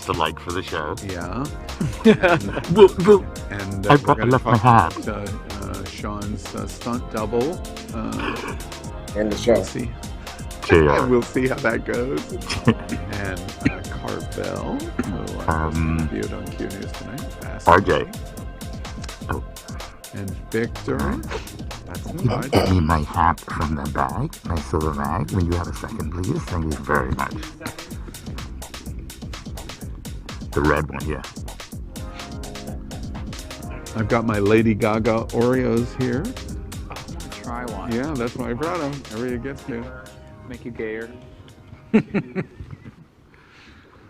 the like for the show. Yeah. And I we're going to left my talk hat. about Sean's stunt double. In the show. We'll see. JR. We'll see how that goes. And Carvel, who I interviewed on Q News tonight. RJ. Oh. And Victor. That's Can you get me my hat from the bag, my silver bag, when you have a second, please? Thank you very much. The red one, yeah. I've got my Lady Gaga Oreos here. Try one. Yeah, that's why I brought them. Everybody gets to. Make you gayer.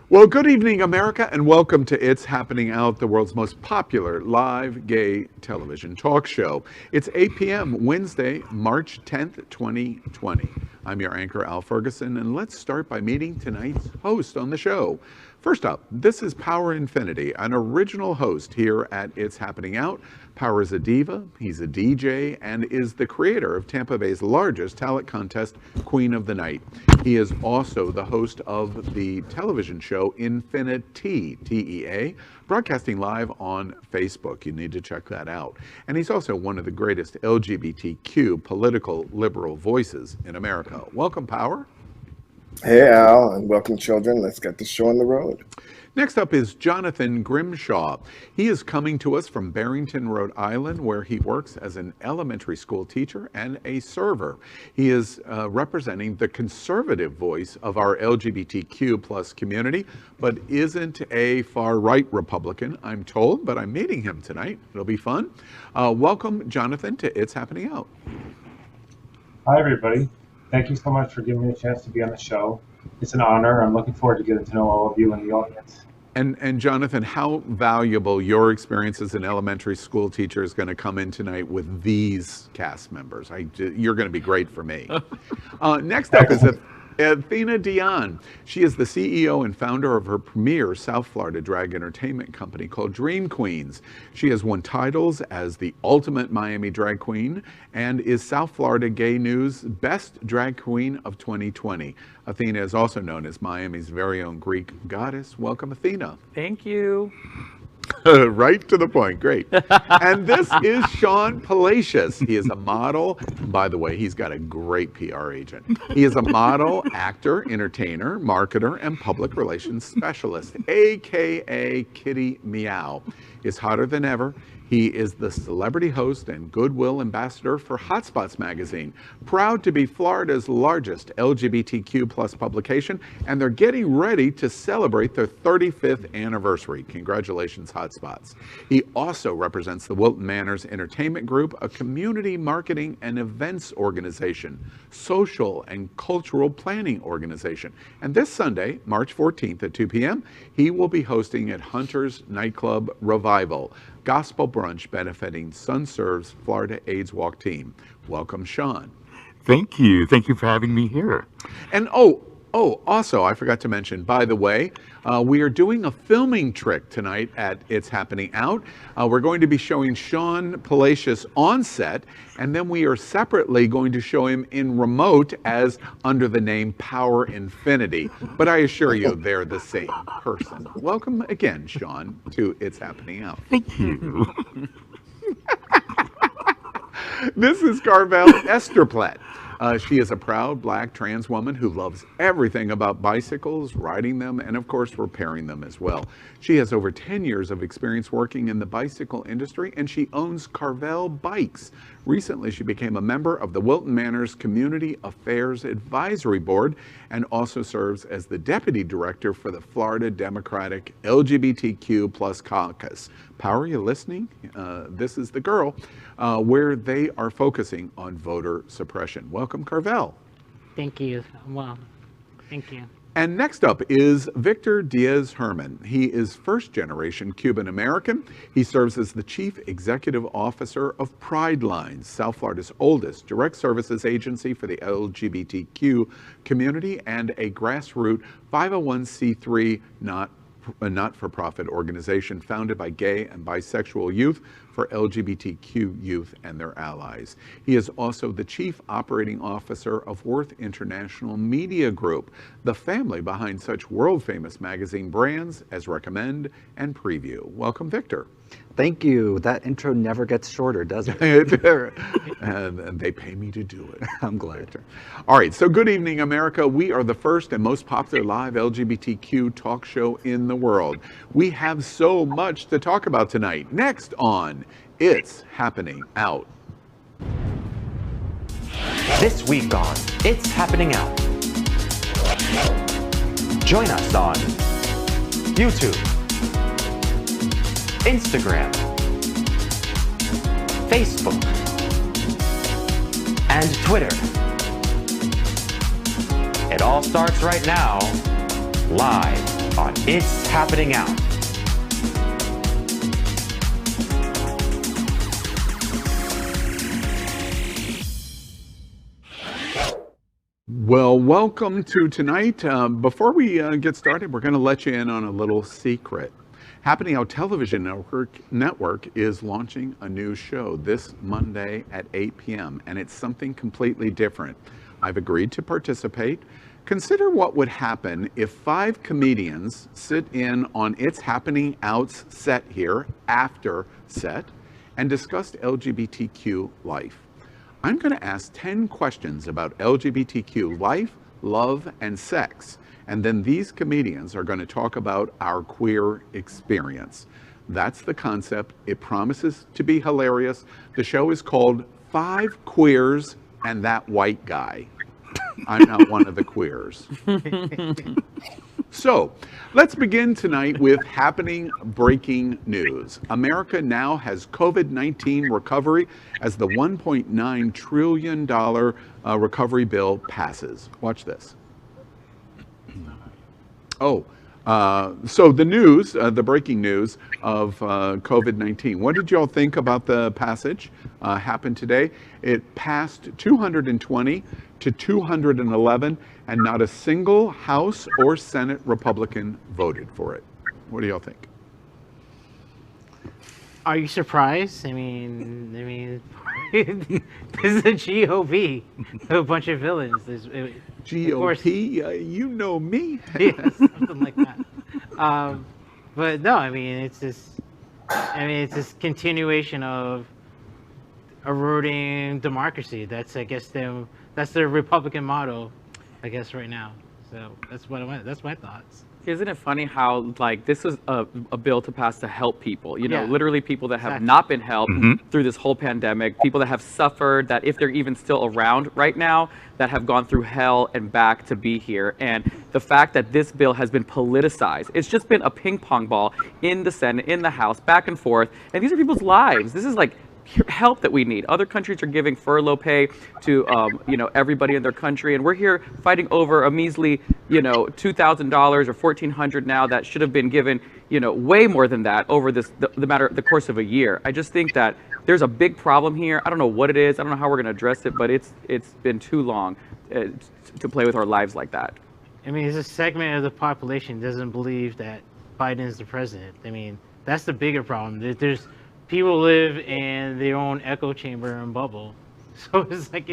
Well, good evening, America, and welcome to It's Happening Out, the world's most popular live gay television talk show. It's 8 p.m. Wednesday, March 10th, 2020. I'm your anchor, Al Ferguson, and let's start by meeting tonight's host on the show. First up, this is Power Infiniti, an original host here at It's Happening Out. Power is a diva, he's a DJ, and is the creator of Tampa Bay's largest talent contest, Queen of the Night. He is also the host of the television show Infiniti, TEA, broadcasting live on Facebook. You need to check that out. And he's also one of the greatest LGBTQ political liberal voices in America. Welcome, Power. Hey, Al, and welcome, children. Let's get the show on the road. Next up is Jonathan Grimshaw. He is coming to us from Barrington, Rhode Island, where he works as an elementary school teacher and a server. He is representing the conservative voice of our LGBTQ plus community, but isn't a far-right Republican, I'm told, but I'm meeting him tonight. It'll be fun. Welcome, Jonathan, to It's Happening Out. Hi, everybody. Thank you so much for giving me a chance to be on the show. It's an honor. I'm looking forward to getting to know all of you in the audience. And Jonathan, how valuable your experience as an elementary school teacher is going to come in tonight with these cast members. You're going to be great for me. Next up is Athena Dion. She is the CEO and founder of her premier South Florida drag entertainment company called Dream Queens. She has won titles as the ultimate Miami drag queen and is South Florida Gay News Best Drag Queen of 2020. Athena is also known as Miami's very own Greek goddess. Welcome, Athena. Thank you. Right to the point. Great. And this is Sean Palacios. He is a model. By the way, he's got a great PR agent. He is a model, actor, entertainer, marketer, and public relations specialist, a.k.a. Kitty Meow. Is hotter than ever. He is the celebrity host and goodwill ambassador for Hotspots magazine, proud to be Florida's largest LGBTQ plus publication, and they're getting ready to celebrate their 35th anniversary. Congratulations, Hotspots. He also represents the Wilton Manors Entertainment Group, a community marketing and events organization, social and cultural planning organization. And this Sunday, March 14th at 2 p.m., he will be hosting at Hunter's Nightclub Revival, gospel brunch benefiting SunServe's Florida AIDS Walk team. Welcome, Sean. Thank you. Thank you for having me here. And also, I forgot to mention, by the way, we are doing a filming trick tonight at It's Happening Out. We're going to be showing Sean Palacios on set, and then we are separately going to show him in remote as under the name Power Infiniti. But I assure you, they're the same person. Welcome again, Sean, to It's Happening Out. Thank you. This is Carvel Esterplatt. She is a proud black trans woman who loves everything about bicycles, riding them, and of course repairing them as well. She has over 10 years of experience working in the bicycle industry, and she owns Carvel Bikes. Recently, she became a member of the Wilton Manors Community Affairs Advisory Board and also serves as the Deputy Director for the Florida Democratic LGBTQ plus caucus. Power, you listening? This is the girl where they are focusing on voter suppression. Welcome, Carvel. Thank you. Well, thank you. And next up is Victor Diaz-Herman. He is first-generation Cuban-American. He serves as the Chief Executive Officer of Pride Lines, South Florida's oldest direct services agency for the LGBTQ community and a grassroots 501c3 not not-for-profit organization founded by gay and bisexual youth for LGBTQ youth and their allies. He is also the Chief Operating Officer of Worth International Media Group, the family behind such world-famous magazine brands as Recommend and Preview. Welcome, Victor. Thank you. That intro never gets shorter, does it? and they pay me to do it. I'm glad. All right, so good evening, America. We are the first and most popular live LGBTQ talk show in the world. We have so much to talk about tonight. Next on It's Happening Out. This week on It's Happening Out. Join us on YouTube, Instagram, Facebook, and Twitter. It all starts right now, live on It's Happening Out. Well, welcome to tonight. Before we get started, we're going to let you in on a little secret. Happening Out Television Network is launching a new show this Monday at 8 p.m., and it's something completely different. I've agreed to participate. Consider what would happen if 5 comedians sit in on It's Happening Out's set here, after set, and discussed LGBTQ life. I'm going to ask 10 questions about LGBTQ life, love, and sex. And then these comedians are going to talk about our queer experience. That's the concept. It promises to be hilarious. The show is called 5 Queers and That White Guy. I'm not one of the queers. So let's begin tonight with happening breaking news. America now has COVID-19 recovery as the $1.9 trillion recovery bill passes. Watch this. So the news, the breaking news of COVID-19. What did y'all think about the passage? Happened today. It passed 220 to 211, and not a single House or Senate Republican voted for it. What do y'all think? Are you surprised? I mean, this is the GOP, a bunch of villains. GOP, you know me. Yeah, something like that. But no, I mean, it's this continuation of eroding democracy. That's, I guess, that's their Republican motto, I guess, right now. So that's my thoughts. Isn't it funny how, like, this is a bill to pass to help people, you know, Yeah. literally people that have Exactly. not been helped through this whole pandemic, people that have suffered, that if they're even still around right now, that have gone through hell and back to be here. And the fact that this bill has been politicized, it's just been a ping pong ball in the Senate, in the House, back and forth. And these are people's lives. This is like help that we need. Other countries are giving furlough pay to everybody in their country, and we're here fighting over a measly $2,000 or $1,400 now that should have been given way more than that over the course of a year. I just think that there's a big problem here. I don't know what it is. I don't know how we're going to address it, but it's been too long to play with our lives like that. I mean, there's a segment of the population doesn't believe that Biden is the president. I mean, that's the bigger problem. There's people live in their own echo chamber and bubble. So it's like,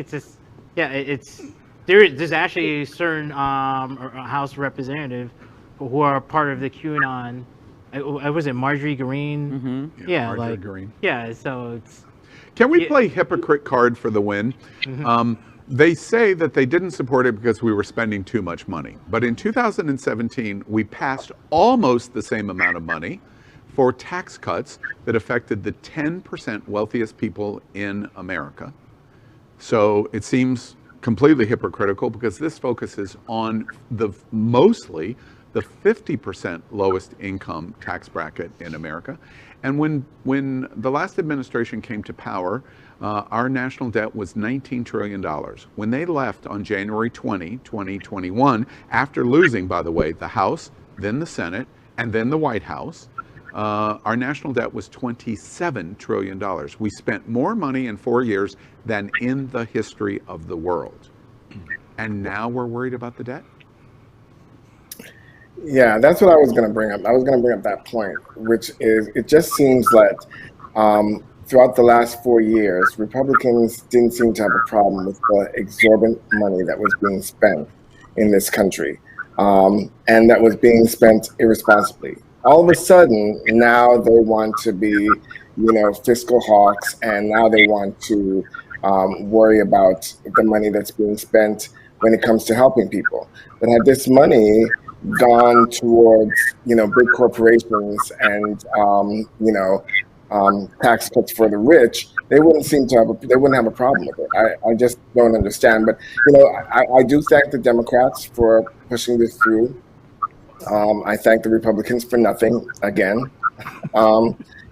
there's actually a certain House representative who are part of the QAnon. Was it Marjorie Green? Mm-hmm. Yeah, Marjorie Green. Yeah, so it's... Can we play hypocrite card for the win? Mm-hmm. They say that they didn't support it because we were spending too much money. But in 2017, we passed almost the same amount of money for tax cuts that affected the 10% wealthiest people in America. So it seems completely hypocritical because this focuses on mostly the 50% lowest income tax bracket in America. And when the last administration came to power, our national debt was $19 trillion. When they left on January 20, 2021, after losing, by the way, the House, then the Senate, and then the White House, our national debt was $27 trillion. We spent more money in 4 years than in the history of the world. And now we're worried about the debt? Yeah, that's what I was going to bring up. I was going to bring up that point, which is it just seems that throughout the last 4 years, Republicans didn't seem to have a problem with the exorbitant money that was being spent in this country, and that was being spent irresponsibly. All of a sudden, now they want to be, fiscal hawks, and now they want to worry about the money that's being spent when it comes to helping people. But had this money gone towards big corporations and tax cuts for the rich, they wouldn't have a problem with it. I just don't understand. But I do thank the Democrats for pushing this through. I thank the Republicans for nothing again.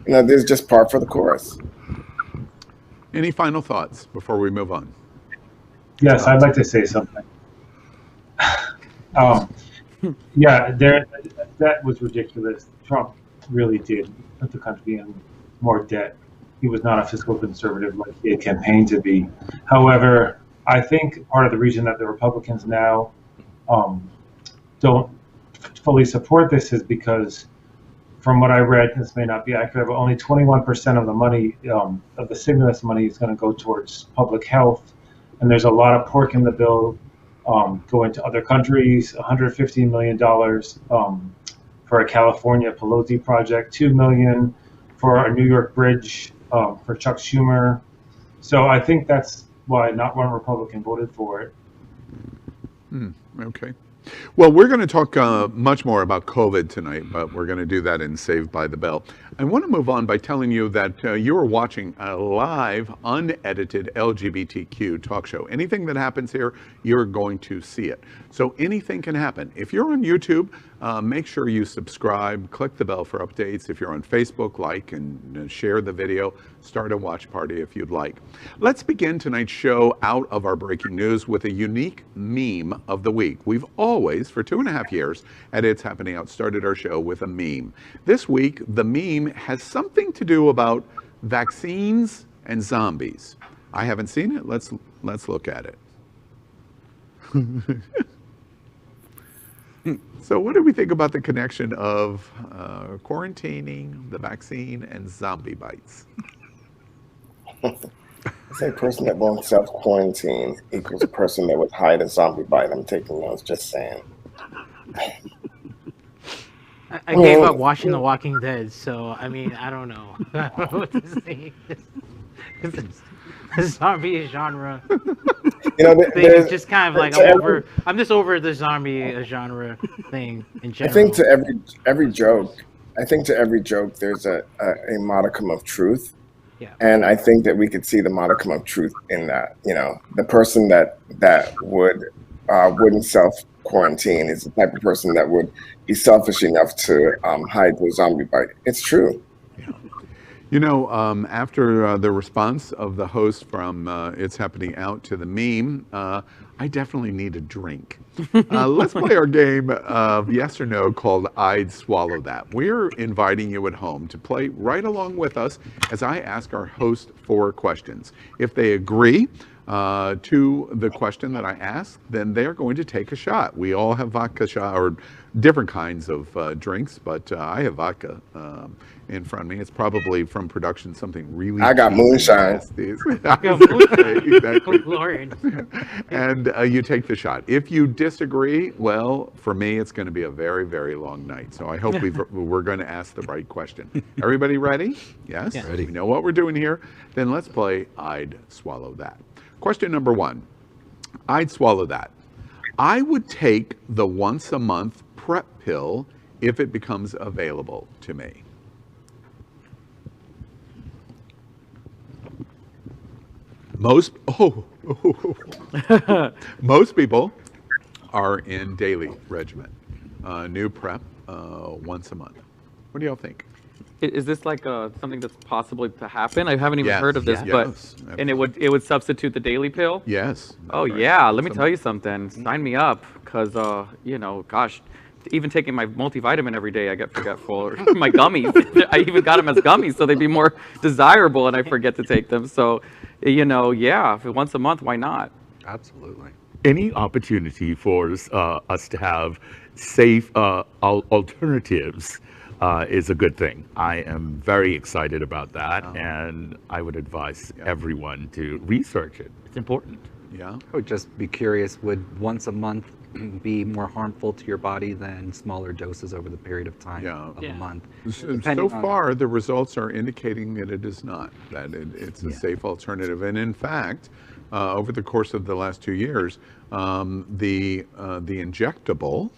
This is just par for the course. Any final thoughts before we move on? Yes, I'd like to say something. That was ridiculous. Trump really did put the country in more debt. He was not a fiscal conservative like he had campaigned to be. However, I think part of the reason that the Republicans now don't fully support this is because, from what I read, this may not be accurate, but only 21% of the money, of the stimulus money, is going to go towards public health. And there's a lot of pork in the bill going to other countries, $115 million for a California Pelosi project, $2 million for a New York bridge for Chuck Schumer. So I think that's why not one Republican voted for it. Okay. Well, we're going to talk much more about COVID tonight, but we're going to do that in Saved by the Bell. I want to move on by telling you that you are watching a live, unedited LGBTQ talk show. Anything that happens here, you're going to see it. So anything can happen. If you're on YouTube, make sure you subscribe, click the bell for updates. If you're on Facebook, like and share the video. Start a watch party if you'd like. Let's begin tonight's show out of our breaking news with a unique meme of the week. We've always, for 2.5 years at It's Happening Out, started our show with a meme. This week, the meme has something to do about vaccines and zombies. I haven't seen it. Let's look at it. So what do we think about the connection of quarantining, the vaccine, and zombie bites? I say a person that won't self-quarantine equals a person that would hide a zombie bite. I'm taking notes, just saying. I gave up watching The Walking Dead, so I mean, I don't know. I don't know what to say. The zombie genre thing is just kind of like I'm just over the zombie genre thing in general. I think to every joke, there's a modicum of truth. Yeah. And I think that we could see the modicum of truth in that. The person that wouldn't self-quarantine is the type of person that would be selfish enough to hide the zombie bite. It's true. Yeah. After the response of the host from It's Happening Out to the meme, I definitely need a drink. Let's play our game of yes or no called I'd Swallow That. We're inviting you at home to play right along with us as I ask our host 4 questions. If they agree to the question that I ask, then they're going to take a shot. We all have vodka shot or different kinds of drinks, but I have vodka in front of me. It's probably from production something really. I got moonshine. Exactly. Lord. And you take the shot. If you disagree, well, for me, it's going to be a very, very long night. So I hope we're going to ask the right question. Everybody ready? Yes? Yeah. Ready. We know what we're doing here. Then let's play I'd Swallow That. Question number 1. I'd swallow that. I would take the once a month PrEP pill if it becomes available to me. Most people are in daily regimen. New PrEP once a month. What do y'all think? Is this like something that's possibly to happen? I haven't even heard of this, yes, but and it would substitute the daily pill. Yes. Oh yeah, let me tell you something. Sign me up, because gosh, even taking my multivitamin every day, I get forgetful. Or my gummies, I even got them as gummies, so they'd be more desirable, and I forget to take them. So, if once a month, why not? Absolutely. Any opportunity for us to have safe alternatives is a good thing. I am very excited about that, and I would advise everyone to research it. It's important. Yeah. I would just be curious, would once a month be more harmful to your body than smaller doses over the period of time of a month? So far, the results are indicating that it is not, that it's a safe alternative. And in fact, over the course of the last 2 years, the injectable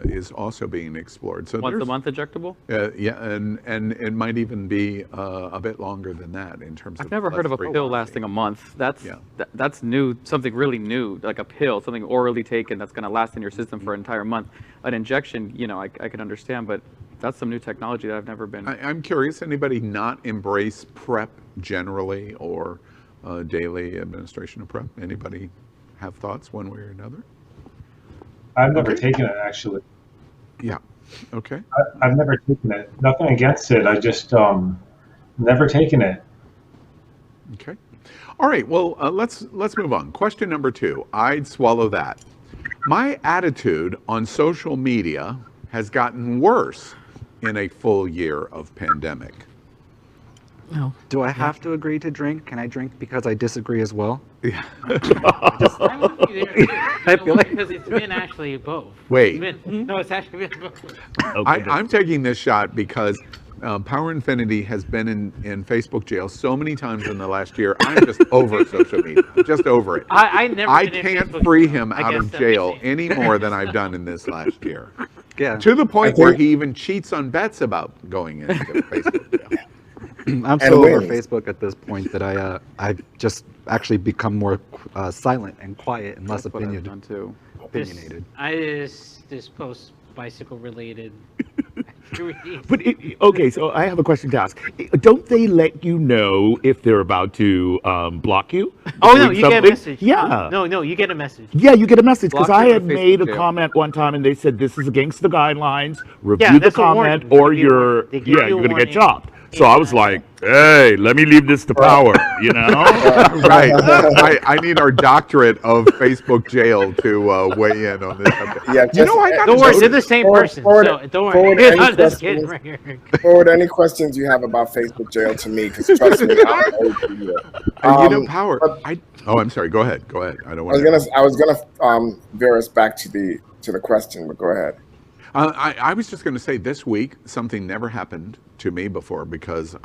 is also being explored. So once a month injectable? Yeah, and it might even be a bit longer than that in terms of. I've never heard of a pill lasting a month. That's new, something really new, like a pill, something orally taken that's going to last in your system for an entire month. An injection, I can understand, but that's some new technology that I've never been. I'm curious, anybody not embrace PrEP generally or daily administration of PrEP? Anybody have thoughts one way or another? I've never taken it, actually. Yeah. Okay. I've never taken it. Nothing against it. I just never taken it. Okay. All right. Well, let's move on. Question number 2. I'd swallow that. My attitude on social media has gotten worse in a full year of pandemic. No. Do I have to agree to drink? Can I drink because I disagree as well? Yeah. I feel like because it's been actually both. Wait. It's actually been both. I'm taking this shot because Power Infiniti has been in Facebook jail so many times in the last year. I'm just over social media. I'm just over it. I can't free him out of jail any more than I've done in this last year. Yeah. To the point where he even cheats on bets about going into Facebook jail. I'm so over Facebook at this point that I've just actually become more silent and quiet and less opinionated. I just post bicycle related. But okay, so I have a question to ask. Don't they let you know if they're about to block you? Oh no, you get a message. Yeah. No, you get a message. Yeah, you get a message because I had made a comment one time and they said this is against the guidelines. Review the comment or you're going to get chopped. So I was like, hey, let me leave this to Power, Right. I need our doctorate of Facebook jail to weigh in on this. Yeah, don't worry, they're the same person. So don't worry. Forward any questions you have about Facebook jail to me, because trust me, I'm Power. I'm sorry. Go ahead. I don't want. I was gonna veer us back to the question, but go ahead. I was just going to say this week something never happened to me before because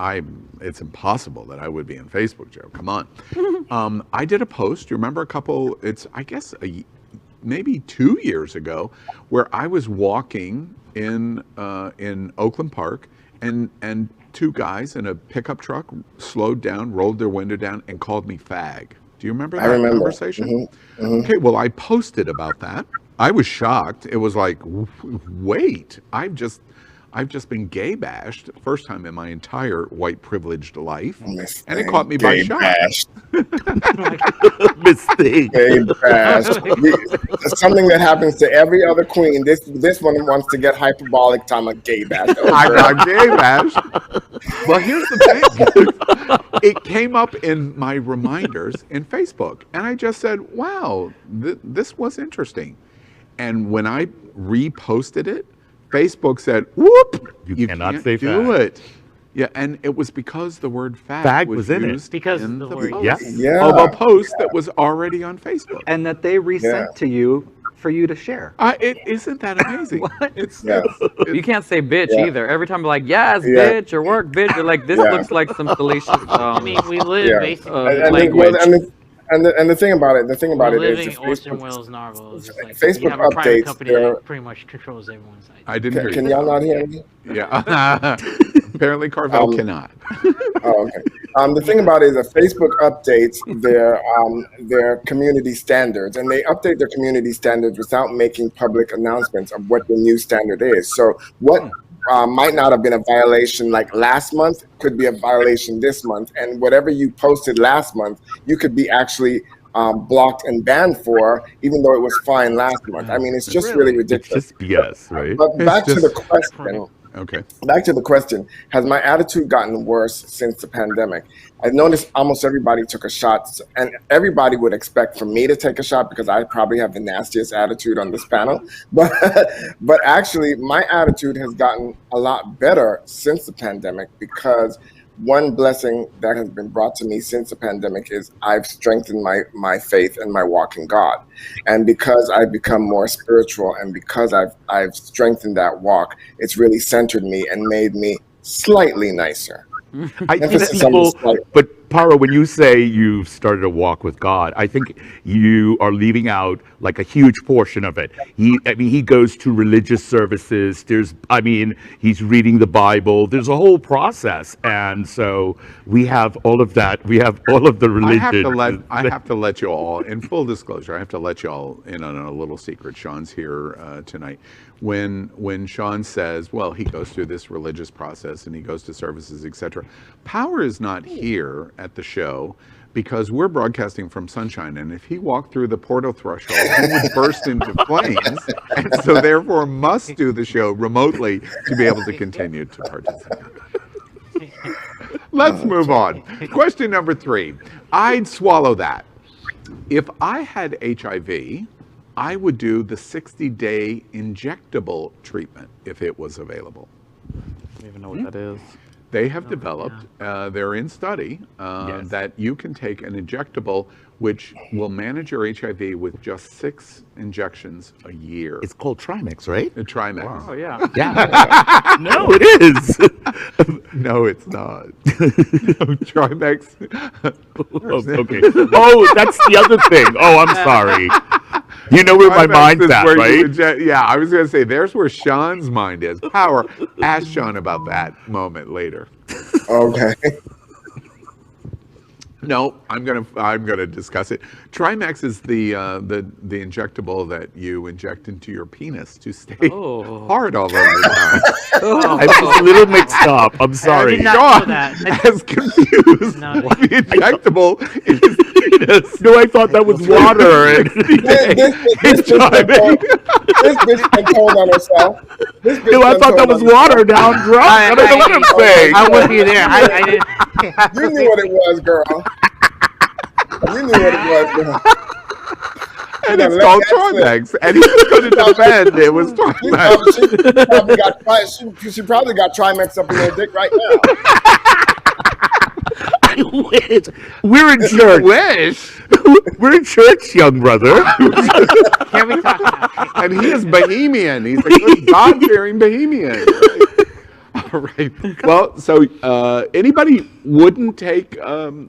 it's impossible that I would be in Facebook jail. Come on. I did a post. You remember maybe 2 years ago, where I was walking in Oakland Park and 2 guys in a pickup truck slowed down, rolled their window down, and called me fag. Do you remember that conversation? Mm-hmm. Mm-hmm. Okay, well, I posted about that. I was shocked. It was like, wait, I've just been gay bashed, first time in my entire white privileged life, and it caught me by shock. Mistake. Gay bashed. Something that happens to every other queen. This one wants to get hyperbolic. Time of gay bashed. I got gay bashed. Well, here's the thing. It came up in my reminders in Facebook, and I just said, wow, this was interesting. And when I reposted it, Facebook said, whoop, you cannot say do it. Yeah, and it was because the word fag was in it. Because in the the word post of a post that was already on Facebook. And that they resent to you for you to share. Isn't that amazing? It's you can't say bitch either. Every time you're like, yes, bitch, or work, bitch, you're like, this looks like some salacious I mean, we live basically language. And the thing about it is living Orson Welles novels. Like Facebook you have a private updates. Company that pretty much controls everyone's idea. I didn't hear you. Can y'all not hear me? Yeah. Apparently Carvel cannot. Oh, okay. The thing about it is that Facebook updates their community standards, and they update their community standards without making public announcements of what the new standard is. So what might not have been a violation like last month could be a violation this month, and whatever you posted last month, you could be actually blocked and banned for, even though it was fine last month. I mean, it's just really ridiculous. It's just BS, right? But back to the question. Okay. Back to the question, has my attitude gotten worse since the pandemic? I've noticed almost everybody took a shot, and everybody would expect for me to take a shot because I probably have the nastiest attitude on this panel. But actually, my attitude has gotten a lot better since the pandemic, because one blessing that has been brought to me since the pandemic is I've strengthened my faith and my walk in God. And because I've become more spiritual, and because I've strengthened that walk, it's really centered me and made me slightly nicer. I think people, but Paro, when you say you've started a walk with God, I think you are leaving out like a huge portion of it. He goes to religious services. He's reading the Bible. There's a whole process, and so we have all of that. We have all of the religion. I have to let you all, in full disclosure, I have to let you all in on a little secret. Sean's here tonight. When Sean says, well, he goes through this religious process and he goes to services, etc. Power is not here at the show because we're broadcasting from Sunshine, and if he walked through the portal threshold, he would burst into flames, and so therefore must do the show remotely to be able to continue to participate. Let's move on. Question number 3. I'd swallow that. If I had HIV, I would do the 60-day injectable treatment if it was available. I don't even know what that is. They have developed, they're in study, that you can take an injectable which will manage your HIV with just 6 injections a year. It's called Trimix, right? Trimix. Wow. Oh, yeah. Yeah. No, it is. No, it's not. Trimix. Okay. Oh, that's the other thing. Oh, I'm sorry. You know where my mind's at, right? Yeah, I was going to say, there's where Sean's mind is. Power, ask Sean about that moment later. Okay. No, I'm gonna discuss it. Trimax is the injectable that you inject into your penis to stay hard all over the time. I'm just a little mixed up. I'm sorry. Sean has confused the injectable in his penis. No, I thought that was water. This bitch been told on herself. No, I thought that was water. Now I'm drunk. I don't know what I'm saying. I wouldn't be there. I didn't. You knew what it was, girl. You knew what it was, girl. And it's called Trimax. And he was going to defend it was Trimax. She probably got Trimax up in her dick right now. I wish. We're in church. Wish. We're in church, young brother. Can we talk now? And he is Bohemian. He's a good God-fearing Bohemian. All right. Well, so anybody wouldn't take the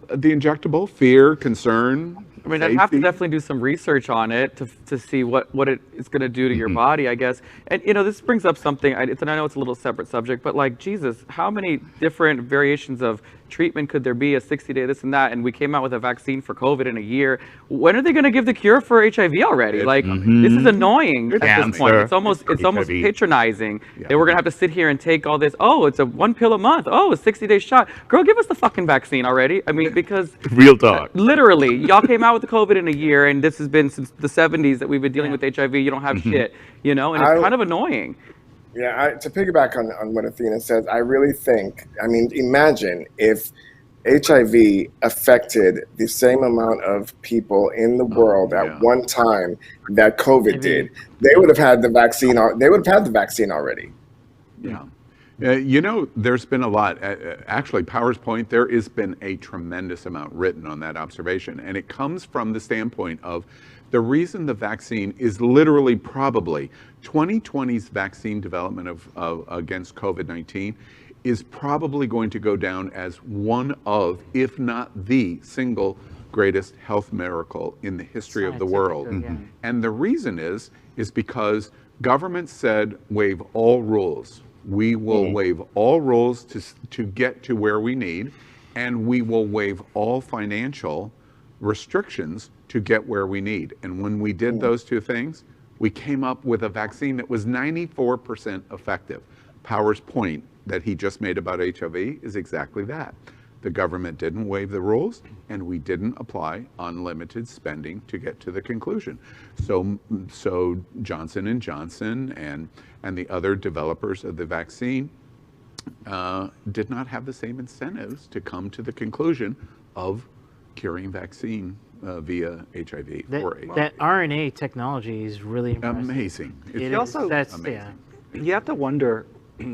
injectable? Fear, concern? I mean, safety? I'd have to definitely do some research on it to see what it is going to do to your body, I guess. And, this brings up something, and I know it's a little separate subject, but like, Jesus, how many different variations of treatment could there be, a 60-day this and that, and we came out with a vaccine for COVID in a year. When are they going to give the cure for HIV already? This is annoying at this point. It's almost patronizing that we're going to have to sit here and take all this, it's a 1 pill a month, a 60-day shot. Girl, give us the fucking vaccine already. I mean, because real talk. Literally, y'all came out with the COVID in a year, and this has been since the 70s that we've been dealing with HIV. You don't have shit, and it's kind of annoying. Yeah, to piggyback on what Athena says, I really think, imagine if HIV affected the same amount of people in the world at one time that COVID did. They would have had the vaccine. They would have had the vaccine already. Yeah. There's been a lot. Actually, Power's point, there has been a tremendous amount written on that observation. And it comes from the standpoint of the reason the vaccine is literally probably 2020's vaccine development of against COVID-19 is probably going to go down as one of, if not the single greatest health miracle in the history of the world. And the reason is because government said, waive all rules. We will waive all rules to get to where we need, and we will waive all financial restrictions to get where we need. And when we did those two things, we came up with a vaccine that was 94% effective. Power's point that he just made about HIV is exactly that. The government didn't waive the rules, and we didn't apply unlimited spending to get to the conclusion. So Johnson & Johnson and the other developers of the vaccine did not have the same incentives to come to the conclusion of curing vaccine via HIV or AIDS. That RNA technology is really impressive. Amazing. That's amazing. You have to wonder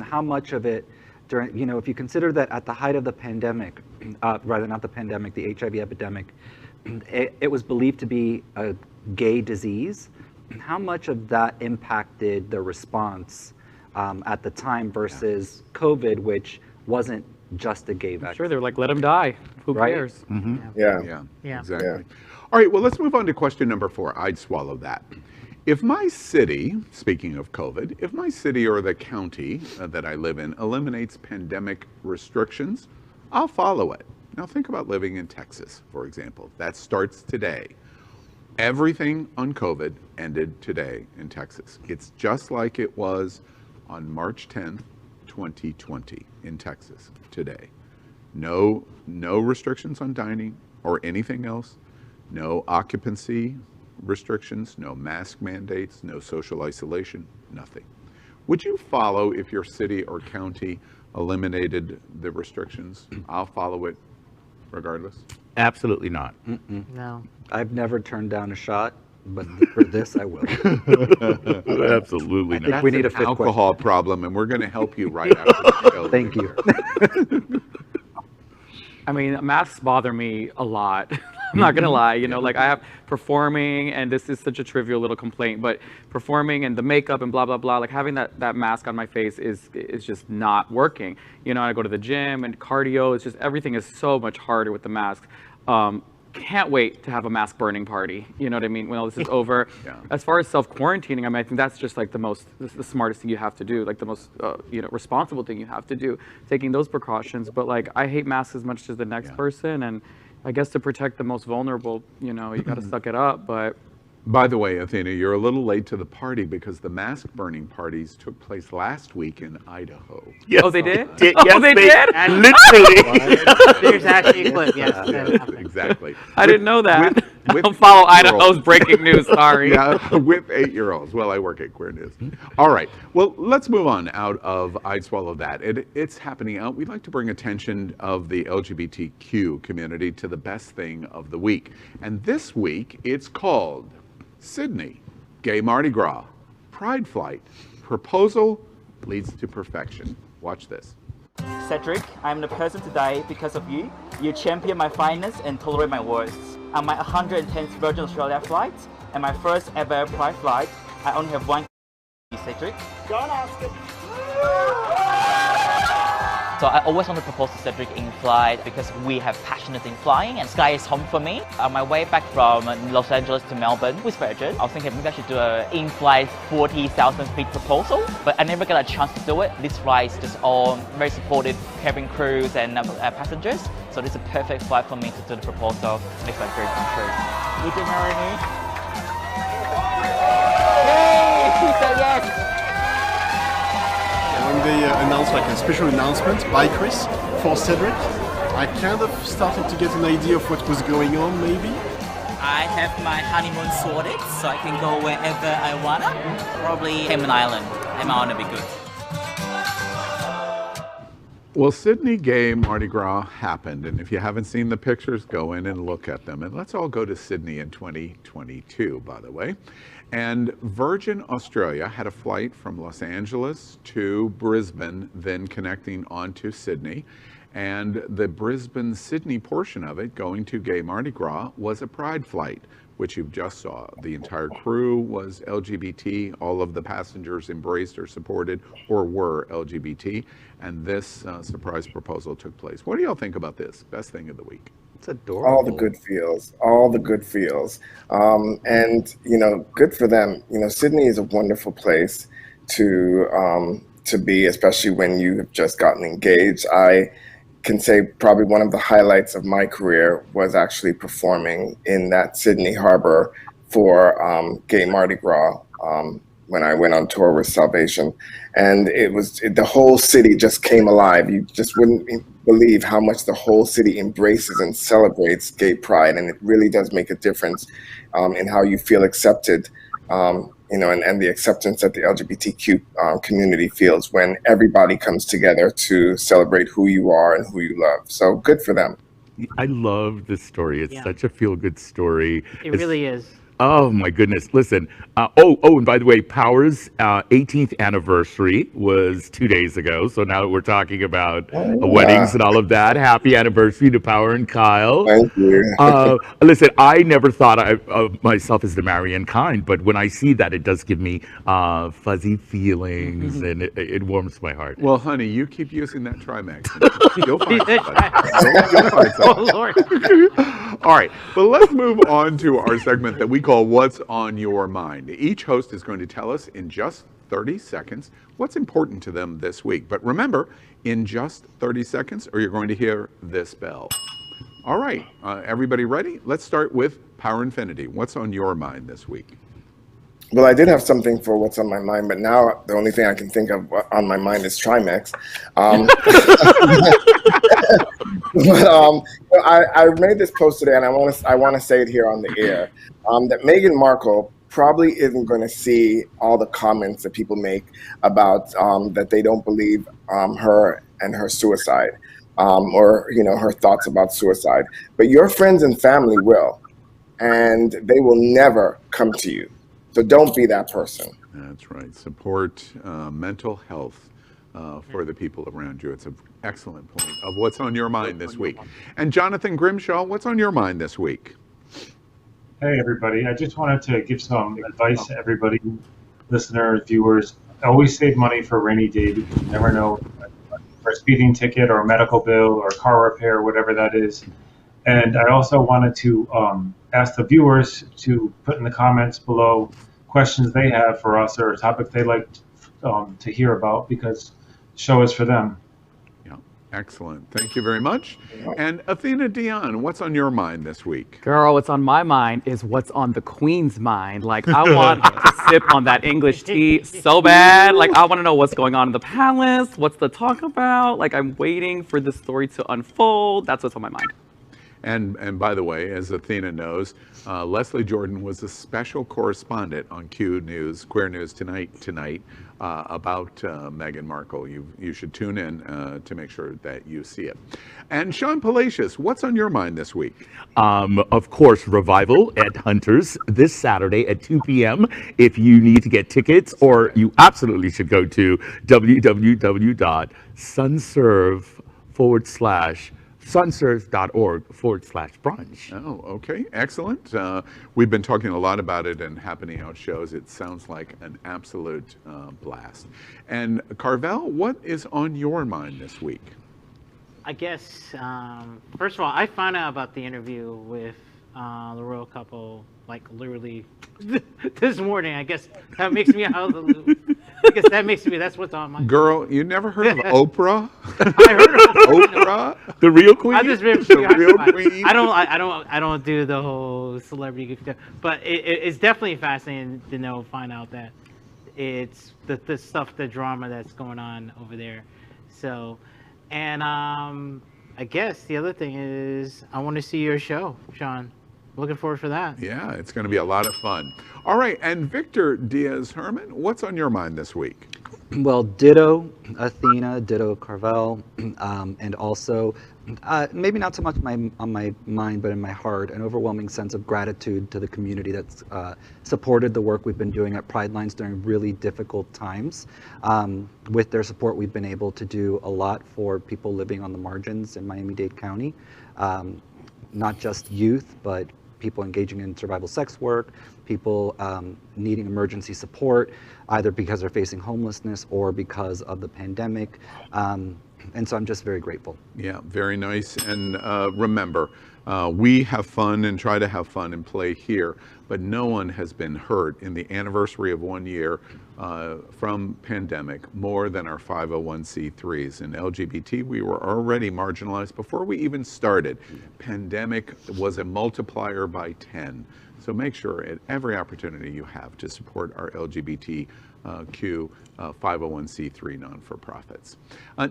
how much of it during, if you consider that at the height of the pandemic, rather not the pandemic, the HIV epidemic, it was believed to be a gay disease. How much of that impacted the response at the time versus COVID, which wasn't just a gay vaccine? Sure, they're like, let them die. Who cares? Yeah. Yeah. Exactly. Yeah. All right, well, let's move on to question number 4. I'd swallow that. If my city, speaking of COVID, if my city or the county that I live in eliminates pandemic restrictions, I'll follow it. Now think about living in Texas, for example. That starts today. Everything on COVID ended today in Texas. It's just like it was on March 10th, 2020 in Texas today. No restrictions on dining or anything else. No occupancy restrictions, no mask mandates, no social isolation, nothing. Would you follow if your city or county eliminated the restrictions? I'll follow it regardless. Absolutely not. No. I've never turned down a shot, but for this I will. Absolutely I not. think we need a An fifth alcohol problem, and we're going to help you right after the show. Thank you. I mean, masks bother me a lot. I'm not gonna lie, like I have performing, and this is such a trivial little complaint, but performing and the makeup and blah, blah, blah, like having that mask on my face is just not working. I go to the gym and cardio, it's just, everything is so much harder with the mask. Can't wait to have a mask burning party, you know what I mean, when all this is over. Yeah. As far as self-quarantining, I think that's just like the smartest thing you have to do, like the most, responsible thing you have to do, taking those precautions. But like, I hate masks as much as the next person, and I guess to protect the most vulnerable, you gotta suck it up, but. By the way, Athena, you're a little late to the party because the mask burning parties took place last week in Idaho. Yes. Oh, they did? Yes, Oh, they did? Literally. There's actually a clip, yes. that happened. Exactly. I didn't know that. with I don't follow 8-year-olds. Idaho's breaking news, sorry. Yeah, with 8-year-olds. Well, I work at Queer News. All right. Well, let's move on out of I'd Swallow That. It's happening out. We'd like to bring attention of the LGBTQ community to the best thing of the week. And this week, it's called Sydney, Gay Mardi Gras, Pride Flight, Proposal Leads to Perfection. Watch this. Cedric, I'm the person today because of you. You champion my fineness and tolerate my words. On my 110th Virgin Australia flight and my first ever Pride flight, I only have one Cedric. Don't ask it. So I always want to propose to Cedric in flight because we have passionate in flying and sky is home for me. On my way back from Los Angeles to Melbourne with Virgin, I was thinking maybe I should do an in-flight 40,000 feet proposal, but I never got a chance to do it. This flight is just all very supportive cabin crews and passengers, so this is a perfect flight for me to do the proposal. Makes my dream come true. Would you marry me? Yay! He said yes! When they announced like a special announcement by Chris for Cedric, I kind of started to get an idea of what was going on, maybe. I have my honeymoon sorted, so I can go wherever I wanna. Probably Cayman Island. And I wanna be good. Well, Sydney Gay Mardi Gras happened, and if you haven't seen the pictures, go in and look at them. And let's all go to Sydney in 2022, by the way. And Virgin Australia had a flight from Los Angeles to Brisbane, then connecting on to Sydney. And the Brisbane-Sydney portion of it, going to Gay Mardi Gras, was a Pride flight, which you just saw. The entire crew was LGBT. All of the passengers embraced or supported or were LGBT. And this surprise proposal took place. What do y'all think about this? Best thing of the week. It's adorable. All the good feels, all the good feels. And, good for them. Sydney is a wonderful place to be, especially when you have just gotten engaged. I can say probably one of the highlights of my career was actually performing in that Sydney Harbor for Gay Mardi Gras when I went on tour with Salvation, and the whole city just came alive. You just wouldn't believe how much the whole city embraces and celebrates gay pride, and it really does make a difference in how you feel accepted, and the acceptance that the LGBTQ community feels when everybody comes together to celebrate who you are and who you love. So good for them. I love this story. It's such a feel-good story. It really is. Oh my goodness! Listen. And by the way, Power's 18th anniversary was 2 days ago. So now that we're talking about weddings and all of that, happy anniversary to Power and Kyle. Thank you. Listen, I never thought of myself as the marrying kind, but when I see that, it does give me fuzzy feelings, and it warms my heart. Well, honey, you keep using that Trimax. You'll find somebody. You'll find somebody. Oh, Lord. All right, but let's move on to our segment that we call What's on Your Mind. Each host is going to tell us in just 30 seconds what's important to them this week. But remember, in just 30 seconds, or you're going to hear this bell. All right, everybody ready? Let's start with Power Infiniti. What's on your mind this week? Well, I did have something for what's on my mind, but now the only thing I can think of on my mind is Trimex. But I made this post today, and I want to say it here on the air, that Meghan Markle probably isn't going to see all the comments that people make about that they don't believe her and her suicide, or her thoughts about suicide. But your friends and family will, and they will never come to you. So don't be that person. That's right. Support mental health for the people around you. It's an excellent point of what's on your mind this week. And Jonathan Grimshaw, what's on your mind this week? Hey, everybody. I just wanted to give some advice to everybody, listeners, viewers. Always save money for a rainy day because you never know, for a speeding ticket or a medical bill or a car repair, whatever that is. And I also wanted to ask the viewers to put in the comments below questions they have for us or topics they like to hear about, because the show is for them. Yeah, excellent. Thank you very much. And Athena Dion, what's on your mind this week? Girl, what's on my mind is what's on the Queen's mind. Like, I want to sip on that English tea so bad. Like, I want to know what's going on in the palace. What's the talk about? Like, I'm waiting for the story to unfold. That's what's on my mind. And by the way, as Athena knows, Leslie Jordan was a special correspondent on Q News, Queer News tonight about Meghan Markle. You should tune in to make sure that you see it. And Sean Palacios, what's on your mind this week? Of course, Revival at Hunters this Saturday at 2 p.m. If you need to get tickets, or you absolutely should go to www.sunsurf.org/brunch. Oh, okay. Excellent. We've been talking a lot about it and happening out shows. It sounds like an absolute blast. And Carvel, what is on your mind this week? I guess, first of all, I found out about the interview with the royal couple, like, literally this morning. I guess that makes me out of the loop. I guess that's what's on my. Girl, you never heard of Oprah? I heard of Oprah, the real queen. I just been the real queen. I don't do the whole celebrity stuff, but it's definitely fascinating to find out that it's the stuff, the drama that's going on over there. So, and I guess the other thing is I want to see your show, Sean. Looking forward for that. Yeah, it's going to be a lot of fun. All right, and Victor Diaz-Herman, what's on your mind this week? Well, ditto Athena, ditto Carvel, and also maybe not so much on my mind, but in my heart, an overwhelming sense of gratitude to the community that's supported the work we've been doing at Pride Lines during really difficult times. With their support, we've been able to do a lot for people living on the margins in Miami-Dade County, not just youth, but people engaging in survival sex work, people needing emergency support, either because they're facing homelessness or because of the pandemic. And so I'm just very grateful. Yeah, very nice. And remember, we have fun and try to have fun and play here, but no one has been hurt in the anniversary of 1 year from pandemic more than our 501c3s. In LGBT, we were already marginalized before we even started. Pandemic was a multiplier by 10. So make sure at every opportunity you have to support our LGBTQ 501c3 non-for-profits.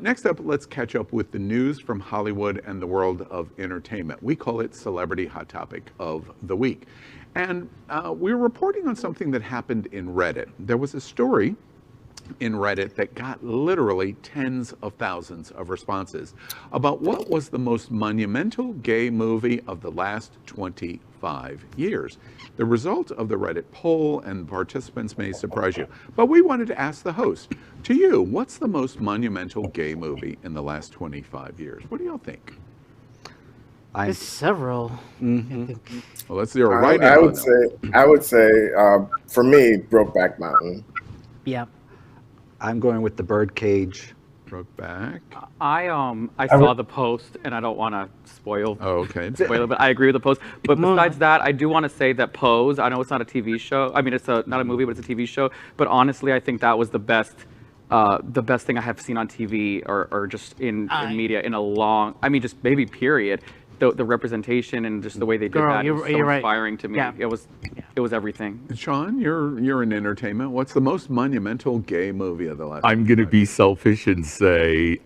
Next up, let's catch up with the news from Hollywood and the world of entertainment. We call it Celebrity Hot Topic of the Week. And we're reporting on something that happened in Reddit. There was a story in Reddit that got literally tens of thousands of responses about what was the most monumental gay movie of the last 25 years. The result of the Reddit poll and participants may surprise you, but we wanted to ask the host, to you, what's the most monumental gay movie in the last 25 years? What do y'all think? There's several. Well, let's zero right I now. would say, for me, Brokeback Mountain. Yeah. I'm going with The Birdcage. Brokeback. I saw the post, and I don't want to spoil. Oh, okay. Spoil it, but I agree with the post. But besides that, I do want to say that Pose. I know it's not a TV show. I mean, it's not a movie, but it's a TV show. But honestly, I think that was the best thing I have seen on TV or just in media in a long. I mean, just maybe period. The representation and just the way they did that was so inspiring to me. Yeah. It was everything. Sean, you're in entertainment. What's the most monumental gay movie of the last? I'm going to be selfish and say,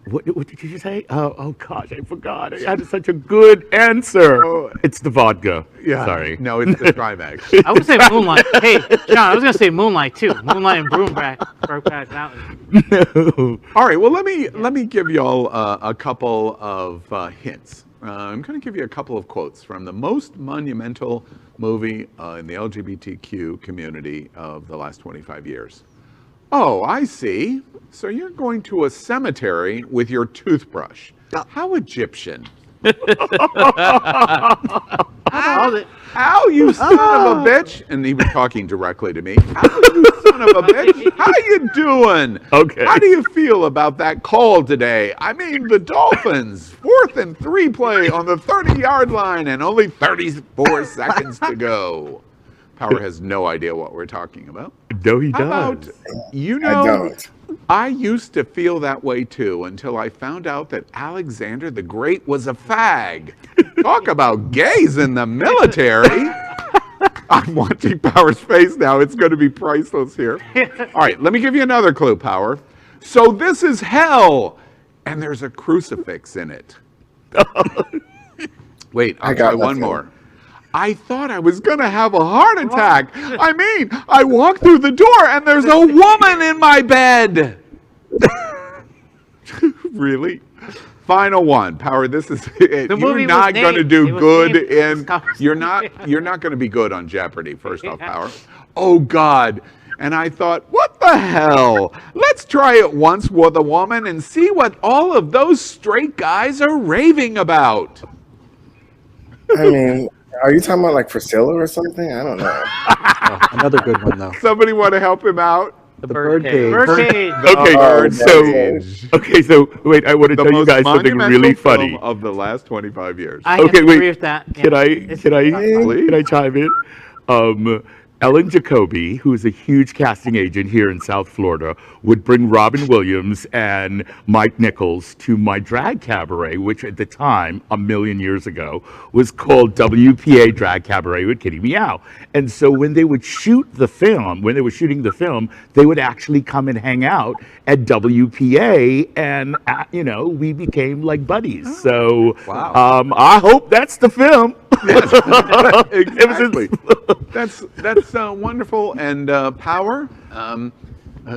what did you say? Oh gosh, I forgot. I had such a good answer. Oh. It's the vodka. Yeah. Sorry. No, it's the Trimax. I would say Moonlight. Hey, John, I was gonna say Moonlight too. Moonlight and Brokeback Mountain. No. All right. Well, let me give y'all a couple of hints. I'm going to give you a couple of quotes from the most monumental movie in the LGBTQ community of the last 25 years. Oh, I see. So you're going to a cemetery with your toothbrush. How Egyptian. Al, you son of a bitch. And he was talking directly to me. Al, you son of a bitch. How you doing? Okay. How do you feel about that call today? I mean, the Dolphins, 4th and 3 play on the 30-yard line and only 34 seconds to go. Power has no idea what we're talking about. No, he How does. about, I used to feel that way too until I found out that Alexander the Great was a fag. Talk about gays in the military. I'm watching Power's face now. It's going to be priceless here. All right, let me give you another clue, Power. So this is hell, and there's a crucifix in it. Wait, I'll try one more. I thought I was going to have a heart attack. I mean, I walked through the door and there's a woman in my bed. Really? Final one. Power, this is it. You're not going to do good in you're not going to be good on Jeopardy, first off, Power. Oh God. And I thought, what the hell? Let's try it once with a woman and see what all of those straight guys are raving about. I mean, are you talking about like Priscilla or something? I don't know. Another good one though. Somebody want to help him out? The Birdcage. Okay, so wait, I want to tell you guys something really funny of the last 25 years. I agree with that. Yeah. Can I chime in? Ellen Jacoby, who is a huge casting agent here in South Florida, would bring Robin Williams and Mike Nichols to my drag cabaret, which at the time, a million years ago, was called WPA Drag Cabaret with Kitty Meow. And so when they would shoot the film, they would actually come and hang out at WPA, and we became like buddies. So I hope that's the film. Yes, exactly. That's wonderful. And Power,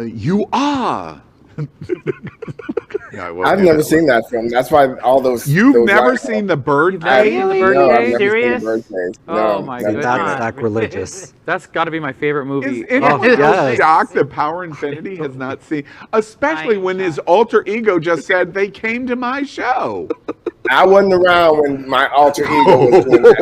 you are. Yeah, I've never seen that film. That's why all those. You've never seen The Birdcage? No, I've never Serious? seen The Birdcage. Oh my goodness. That's sacrilegious. That's got to be my favorite movie. Is anyone shocked that Power Infiniti has not seen, especially when his alter ego just said they came to my show? I wasn't around when my alter ego was doing that.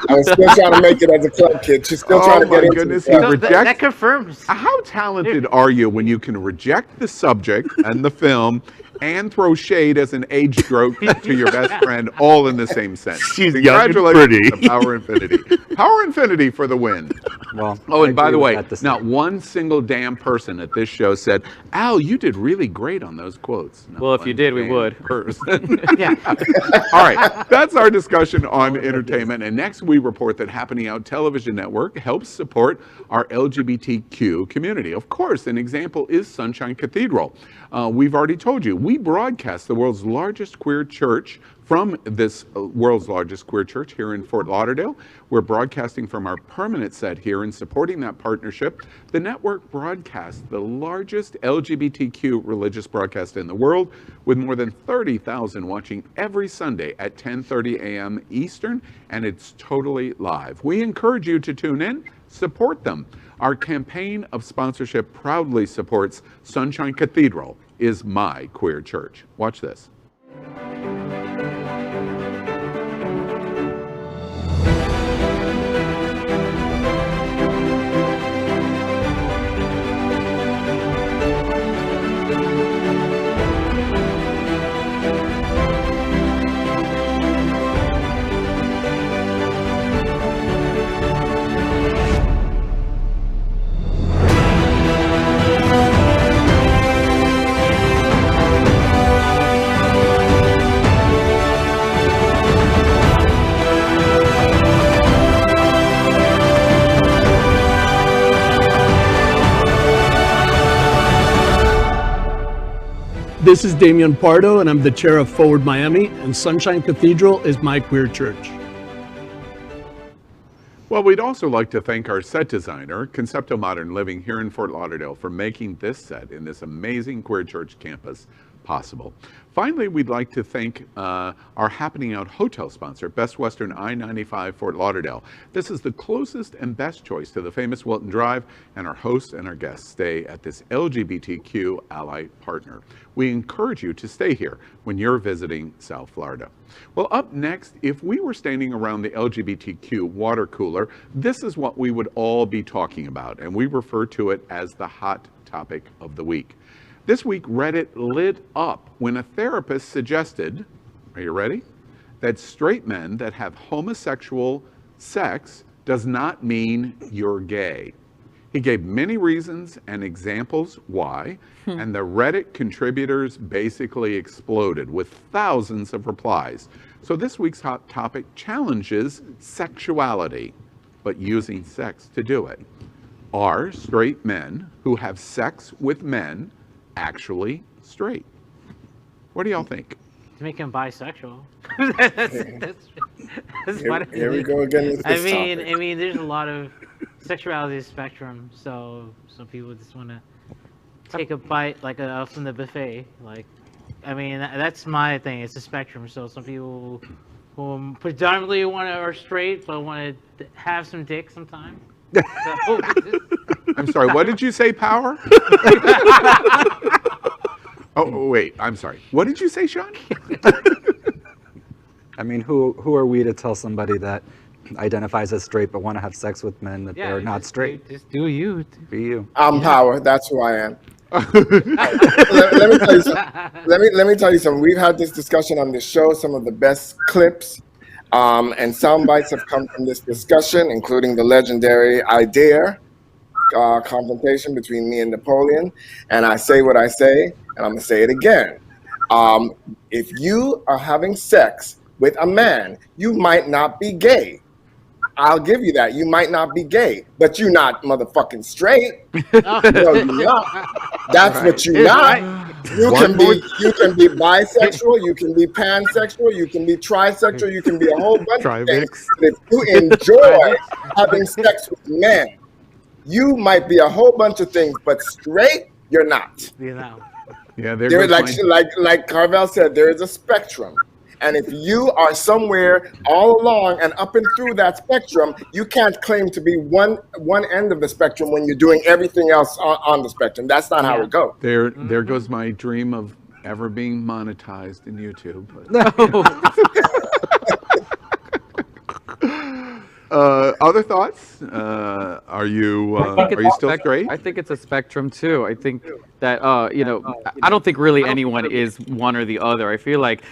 I was still trying to make it as a club kid. She's still trying to get into goodness, it. That confirms. How talented are you when you can reject the subject and the film and throw shade as an age joke to your best friend, all in the same sentence. She's young and pretty. Congratulations to Power Infiniti. Power Infiniti for the win. Well, Oh, and I by the agree way, with that not decision. one single damn person at this show said, Al, you did really great on those quotes. Not Well, if you one did, we damn would. person. Yeah. All right, that's our discussion on entertainment. And next, we report that Happening Out Television Network helps support our LGBTQ community. Of course, an example is Sunshine Cathedral. We've already told you, we broadcast the world's largest queer church from this world's largest queer church here in Fort Lauderdale. We're broadcasting from our permanent set here, and supporting that partnership, the network broadcasts the largest LGBTQ religious broadcast in the world, with more than 30,000 watching every Sunday at 10:30 a.m. Eastern, and it's totally live. We encourage you to tune in, support them. Our campaign of sponsorship proudly supports Sunshine Cathedral is my queer church. Watch this. This is Damian Pardo, and I'm the chair of Forward Miami, and Sunshine Cathedral is my queer church. Well, we'd also like to thank our set designer, Concepto Modern Living here in Fort Lauderdale, for making this set in this amazing queer church campus possible. Finally, we'd like to thank our Happening Out hotel sponsor, Best Western I-95 Fort Lauderdale. This is the closest and best choice to the famous Wilton Drive, and our hosts and our guests stay at this LGBTQ ally partner. We encourage you to stay here when you're visiting South Florida. Well, up next, if we were standing around the LGBTQ water cooler, this is what we would all be talking about, and we refer to it as the hot topic of the week. This week, Reddit lit up when a therapist suggested, are you ready? That straight men that have homosexual sex does not mean you're gay. He gave many reasons and examples why, and the Reddit contributors basically exploded with thousands of replies. So this week's hot topic challenges sexuality, but using sex to do it. Are straight men who have sex with men actually straight? What do y'all think? To make him bisexual. that's Here we go again with this topic. I mean, there's a lot of sexuality spectrum, so some people just want to take a bite like from the buffet. Like, I mean, that's my thing. It's a spectrum. So some people who predominantly are straight but want to have some dick sometime. So, I'm sorry, what did you say, Power? Oh, wait, I'm sorry. What did you say, Sean? I mean, who are we to tell somebody that identifies as straight but want to have sex with men that they're not straight? Just do you. Be you. I'm Power. That's who I am. let me tell you something. Let me tell you something. We've had this discussion on this show. Some of the best clips and sound bites have come from this discussion, including the legendary I Dare confrontation between me and Napoleon. And I say what I say, and I'm going to say it again. If you are having sex with a man, you might not be gay. I'll give you that. You might not be gay, but you're not motherfucking straight. No, you're not. That's right. What you're not. Right. You can be bisexual, you can be pansexual, you can be trisexual, you can be a whole bunch of things. But if you enjoy having sex with men, you might be a whole bunch of things, but straight, you're not. You know. Yeah, there like Carvel said, there is a spectrum. And if you are somewhere all along and up and through that spectrum, you can't claim to be one end of the spectrum when you're doing everything else on the spectrum. That's not how it goes. There goes my dream of ever being monetized in YouTube. Other thoughts? Are you still straight? I think it's a spectrum too. I think that I don't think really anyone is one or the other. I feel like,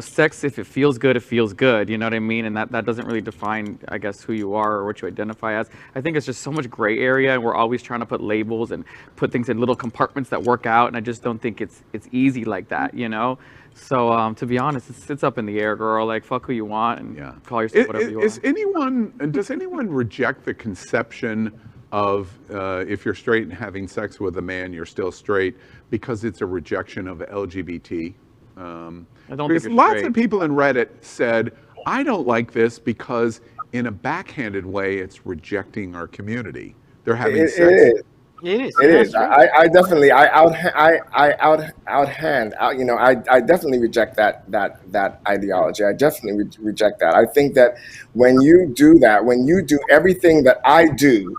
sex, if it feels good, it feels good. You know what I mean? And that doesn't really define, I guess, who you are or what you identify as. I think it's just so much gray area, and we're always trying to put labels and put things in little compartments that work out, and I just don't think it's easy like that, So to be honest, it's up in the air, girl. Like, fuck who you want and call yourself whatever you want. Does anyone reject the conception of if you're straight and having sex with a man, you're still straight, because it's a rejection of LGBT? I don't think because you're lots straight. of people in Reddit said, I don't like this because in a backhanded way, it's rejecting our community. They're having sex. It is. It is. I definitely, I definitely reject that ideology. I definitely reject that. I think that when you do that, when you do everything that I do,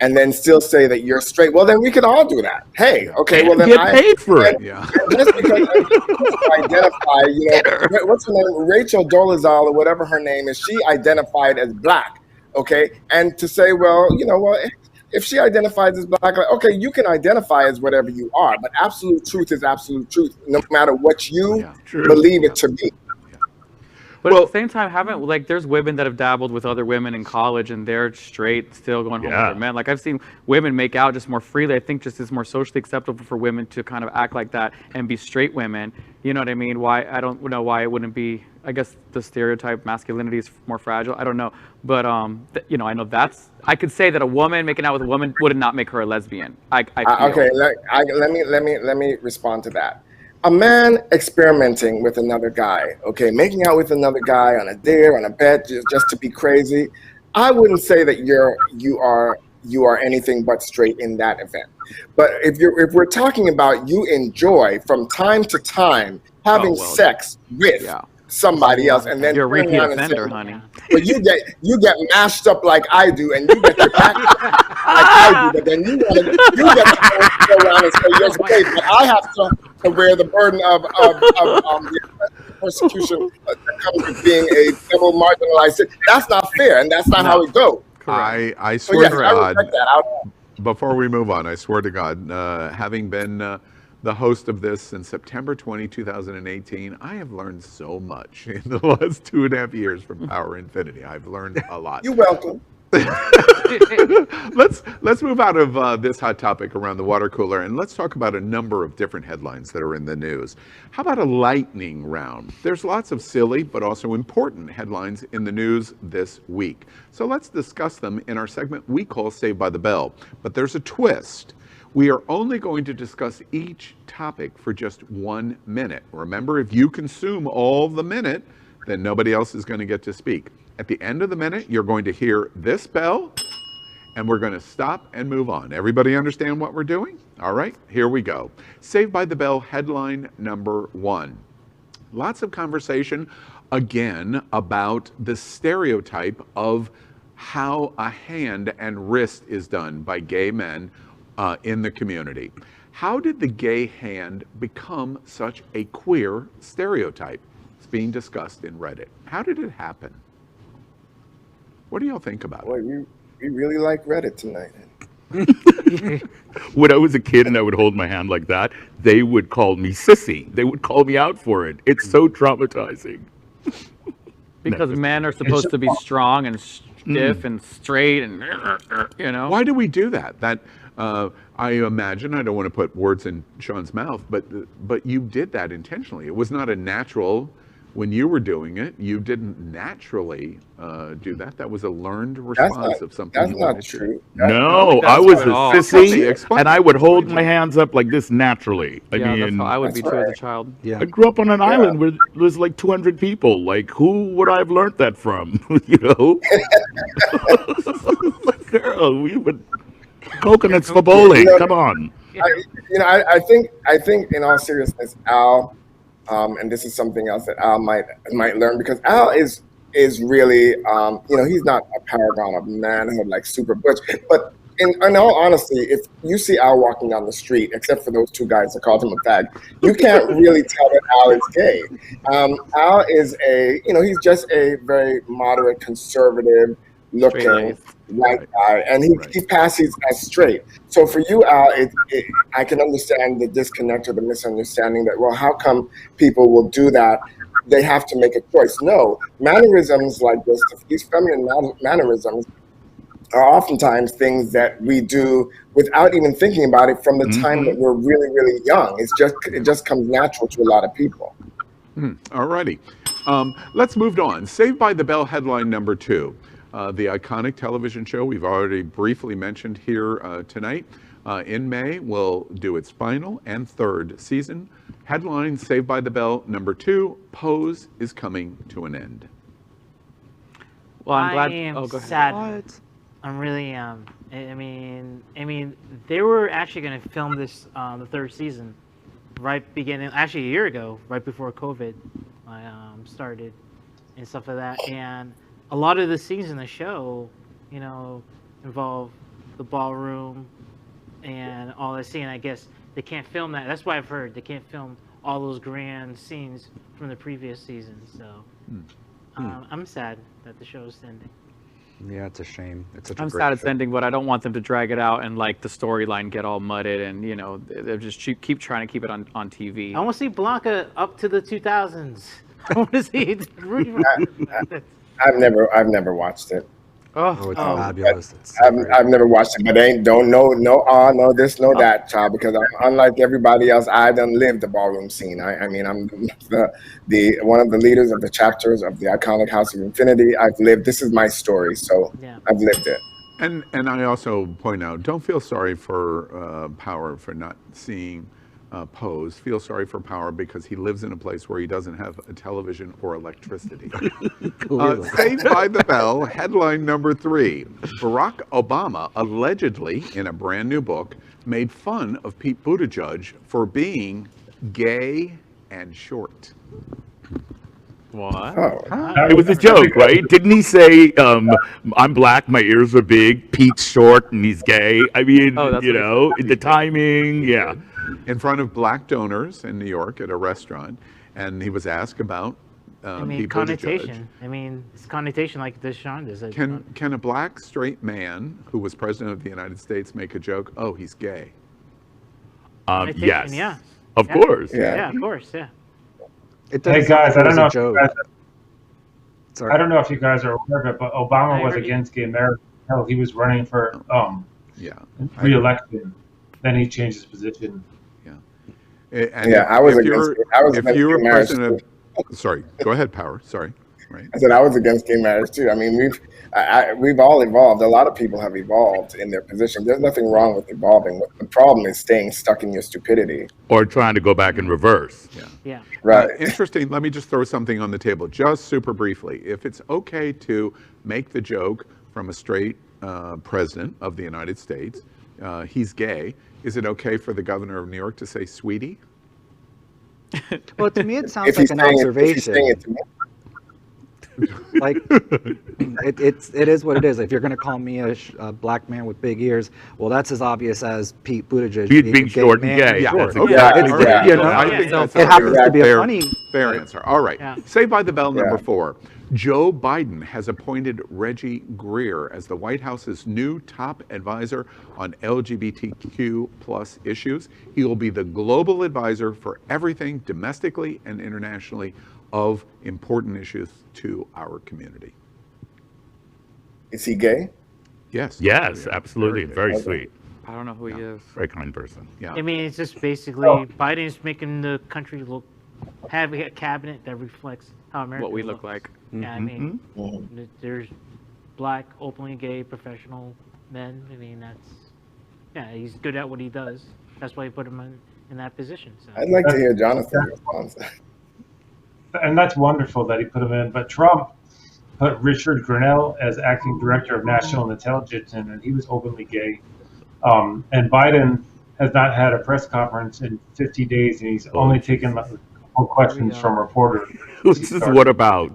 and then still say that you're straight, well, then we can all do that. Hey, okay, well then get paid for it. Yeah. Just because I identify, what's her name? Rachel Dolezal or whatever her name is, she identified as black, okay? And to say, well, if she identifies as black, like, okay, you can identify as whatever you are, but absolute truth is absolute truth, no matter what you believe it to be. But at the same time, there's women that have dabbled with other women in college and they're straight, still going home with their men. Like, I've seen women make out just more freely. I think just it's more socially acceptable for women to kind of act like that and be straight women. You know what I mean? Why? I don't know why it wouldn't be. I guess the stereotype masculinity is more fragile. I don't know. But, I know I could say that a woman making out with a woman would not make her a lesbian. Okay, let me respond to that. A man experimenting with another guy, okay, making out with another guy on a dare, on a bed, just to be crazy, I wouldn't say that you are anything but straight in that event. But if we're talking about you enjoy from time to time having sex with somebody else, and then you're a repeat offender, honey. But you get mashed up like I do, and you get the back like I do, but then you get to go around and say you're straight, but I have to bear the burden of the persecution that comes with being a double marginalized. That's not fair, and that's not how it goes. I swear to God, before we move on, I swear to God, having been the host of this since September 20, 2018, I have learned so much in the last 2.5 years from Power Infiniti. I've learned a lot. You're welcome. Let's move out of this hot topic around the water cooler, and let's talk about a number of different headlines that are in the news. How about a lightning round? There's lots of silly but also important headlines in the news this week. So let's discuss them in our segment we call Saved by the Bell. But there's a twist. We are only going to discuss each topic for just 1 minute. Remember, if you consume all the minute, then nobody else is going to get to speak. At the end of the minute, you're going to hear this bell, and we're going to stop and move on. Everybody understand what we're doing? All right, here we go. Saved by the Bell headline number 1. Lots of conversation, again, about the stereotype of how a hand and wrist is done by gay men in the community. How did the gay hand become such a queer stereotype? It's being discussed in Reddit. How did it happen? What do y'all think about it? We really like Reddit tonight. When I was a kid and I would hold my hand like that, they would call me sissy. They would call me out for it. It's so traumatizing. Because men are supposed to be strong and stiff and straight and, Why do we do that? I imagine, I don't want to put words in Sean's mouth, but you did that intentionally. It was not a natural, when you were doing it, you didn't naturally do that. That was a learned response of something. That's not true. No, I was a sissy, and I would hold my hands up like this naturally. I mean, that's how I would be too as a child. I grew up on an island where there was like 200 people. Like, who would I have learned that from? Girl, we would coconuts for bowling. Come on. I think in all seriousness, Al, and this is something else that Al might learn, because Al is really, he's not a paragon of manhood like Super Butch, but in all honesty, if you see Al walking down the street, except for those two guys that called him a fag, you can't really tell that Al is gay. Al is he's just a very moderate, conservative, looking white guy, and he passes as straight. So for you, Al, I can understand the disconnect or the misunderstanding that, well, how come people will do that? They have to make a choice. No, mannerisms like this, these feminine mannerisms, are oftentimes things that we do without even thinking about it from the time that we're really, really young. It just comes natural to a lot of people. All righty. Let's move on. Saved by the Bell headline number 2. The iconic television show we've already briefly mentioned here tonight. In May, will do its final and 3rd season. Headline, Saved by the Bell number 2, Pose is coming to an end. Well, I'm glad. I am go ahead. sad. I'm really I mean, they were actually going to film this the 3rd season, actually a year ago, right before COVID started and stuff like that. And a lot of the scenes in the show, involve the ballroom and all that scene. I guess they can't film that. That's why I've heard they can't film all those grand scenes from the previous season. So I'm sad that the show is ending. Yeah, it's a shame. I'm sad it's ending, but I don't want them to drag it out and like the storyline get all mudded and they just keep trying to keep it on TV. I want to see Blanca up to the 2000s. I want to see Rudy. I've never watched it. Oh, it's fabulous. I've never watched it, but don't know this, know that, child, because unlike everybody else, I done lived the ballroom scene. I mean, I'm the one of the leaders of the chapters of the iconic House of Infiniti. This is my story, so I've lived it. And I also point out, don't feel sorry for Power for not seeing Pose. Feel sorry for Power because he lives in a place where he doesn't have a television or electricity. Saved by the Bell, headline number 3. Barack Obama allegedly, in a brand new book, made fun of Pete Buttigieg for being gay and short. What? It was a joke, right? Didn't he say, I'm black, my ears are big, Pete's short, and he's gay? I mean, the timing, yeah. In front of black donors in New York at a restaurant, and he was asked about Pete connotation. Buttigieg. It's connotation like this, Sean. Can a black straight man who was president of the United States make a joke? Oh, he's gay. Yes. Yeah. Of course. Yeah, of course. Yeah. Hey guys, I don't know if you guys are aware of it, but Obama was against gay marriage until he was running for re-election. Then he changed his position. And I was against you were gay marriage. president sorry, go ahead, Power. Sorry. Right. I said I was against gay marriage too. I mean, we've all evolved. A lot of people have evolved in their position. There's nothing wrong with evolving. The problem is staying stuck in your stupidity. Or trying to go back in reverse. Yeah. Right. Interesting. Let me just throw something on the table, just super briefly. If it's okay to make the joke from a straight president of the United States, he's gay, is it okay for the governor of New York to say sweetie? Well, to me, it sounds like an observation. Like it is what it is. If you're going to call me a black man with big ears, well, that's as obvious as Pete Buttigieg being short and gay. Yeah, That's I think that's it happens to be a funny fair answer. All right. Yeah. Saved by the Bell number 4. Joe Biden has appointed Reggie Greer as the White House's new top advisor on LGBTQ plus issues. He will be the global advisor for everything domestically and internationally of important issues to our community. Is he gay? Yes. Yes, absolutely. Very sweet. I don't know who he is. Very kind person. Yeah. I mean, it's just basically Biden's making the country have a cabinet that reflects how America What we look like. Yeah, I mean, there's black, openly gay, professional men. I mean, he's good at what he does. That's why he put him in that position. So. I'd like to hear Jonathan's response. And that's wonderful that he put him in. But Trump put Richard Grenell as acting director of national intelligence, and he was openly gay. And Biden has not had a press conference in 50 days, and he's only taken a more questions from reporters. This is what about?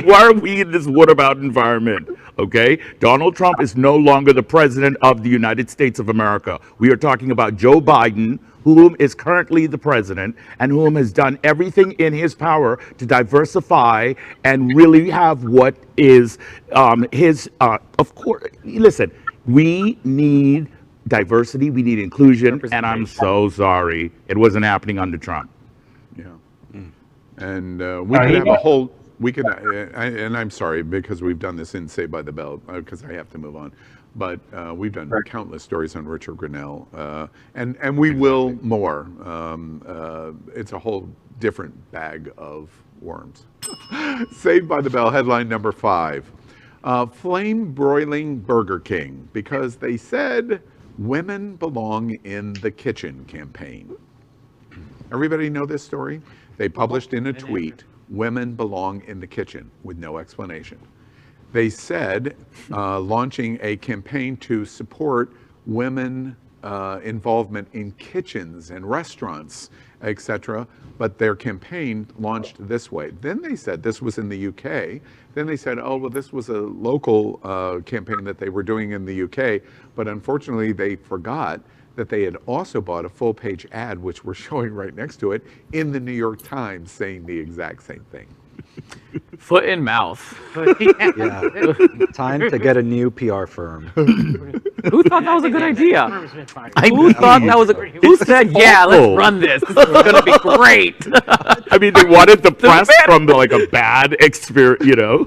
Why are we in this what about environment? Okay? Donald Trump is no longer the president of the United States of America. We are talking about Joe Biden, whom is currently the president and whom has done everything in his power to diversify and really have what is of course, listen, we need diversity, we need inclusion, and I'm so sorry it wasn't happening under Trump. Yeah. And we could have a whole, and I'm sorry because we've done this in Saved by the Bell because I have to move on, but we've done countless stories on Richard Grinnell, and we will more. It's a whole different bag of worms. Saved by the Bell headline number 5. Flame broiling Burger King because they said women belong in the kitchen campaign. Everybody know this story? They published in a tweet, women belong in the kitchen with no explanation. They said launching a campaign to support women involvement in kitchens and restaurants, etc. But their campaign launched this way. Then they said, this was in the UK, then they said, oh, well, this was a local campaign that they were doing in the UK, but unfortunately they forgot that they had also bought a full-page ad, which we're showing right next to it, in the New York Times saying the exact same thing. Foot in mouth. Yeah. Time to get a new PR firm. Who thought that was a good idea? Who thought that was who said, yeah, let's run this. This is going to be great. I mean, they wanted the press from like a bad experience, you know.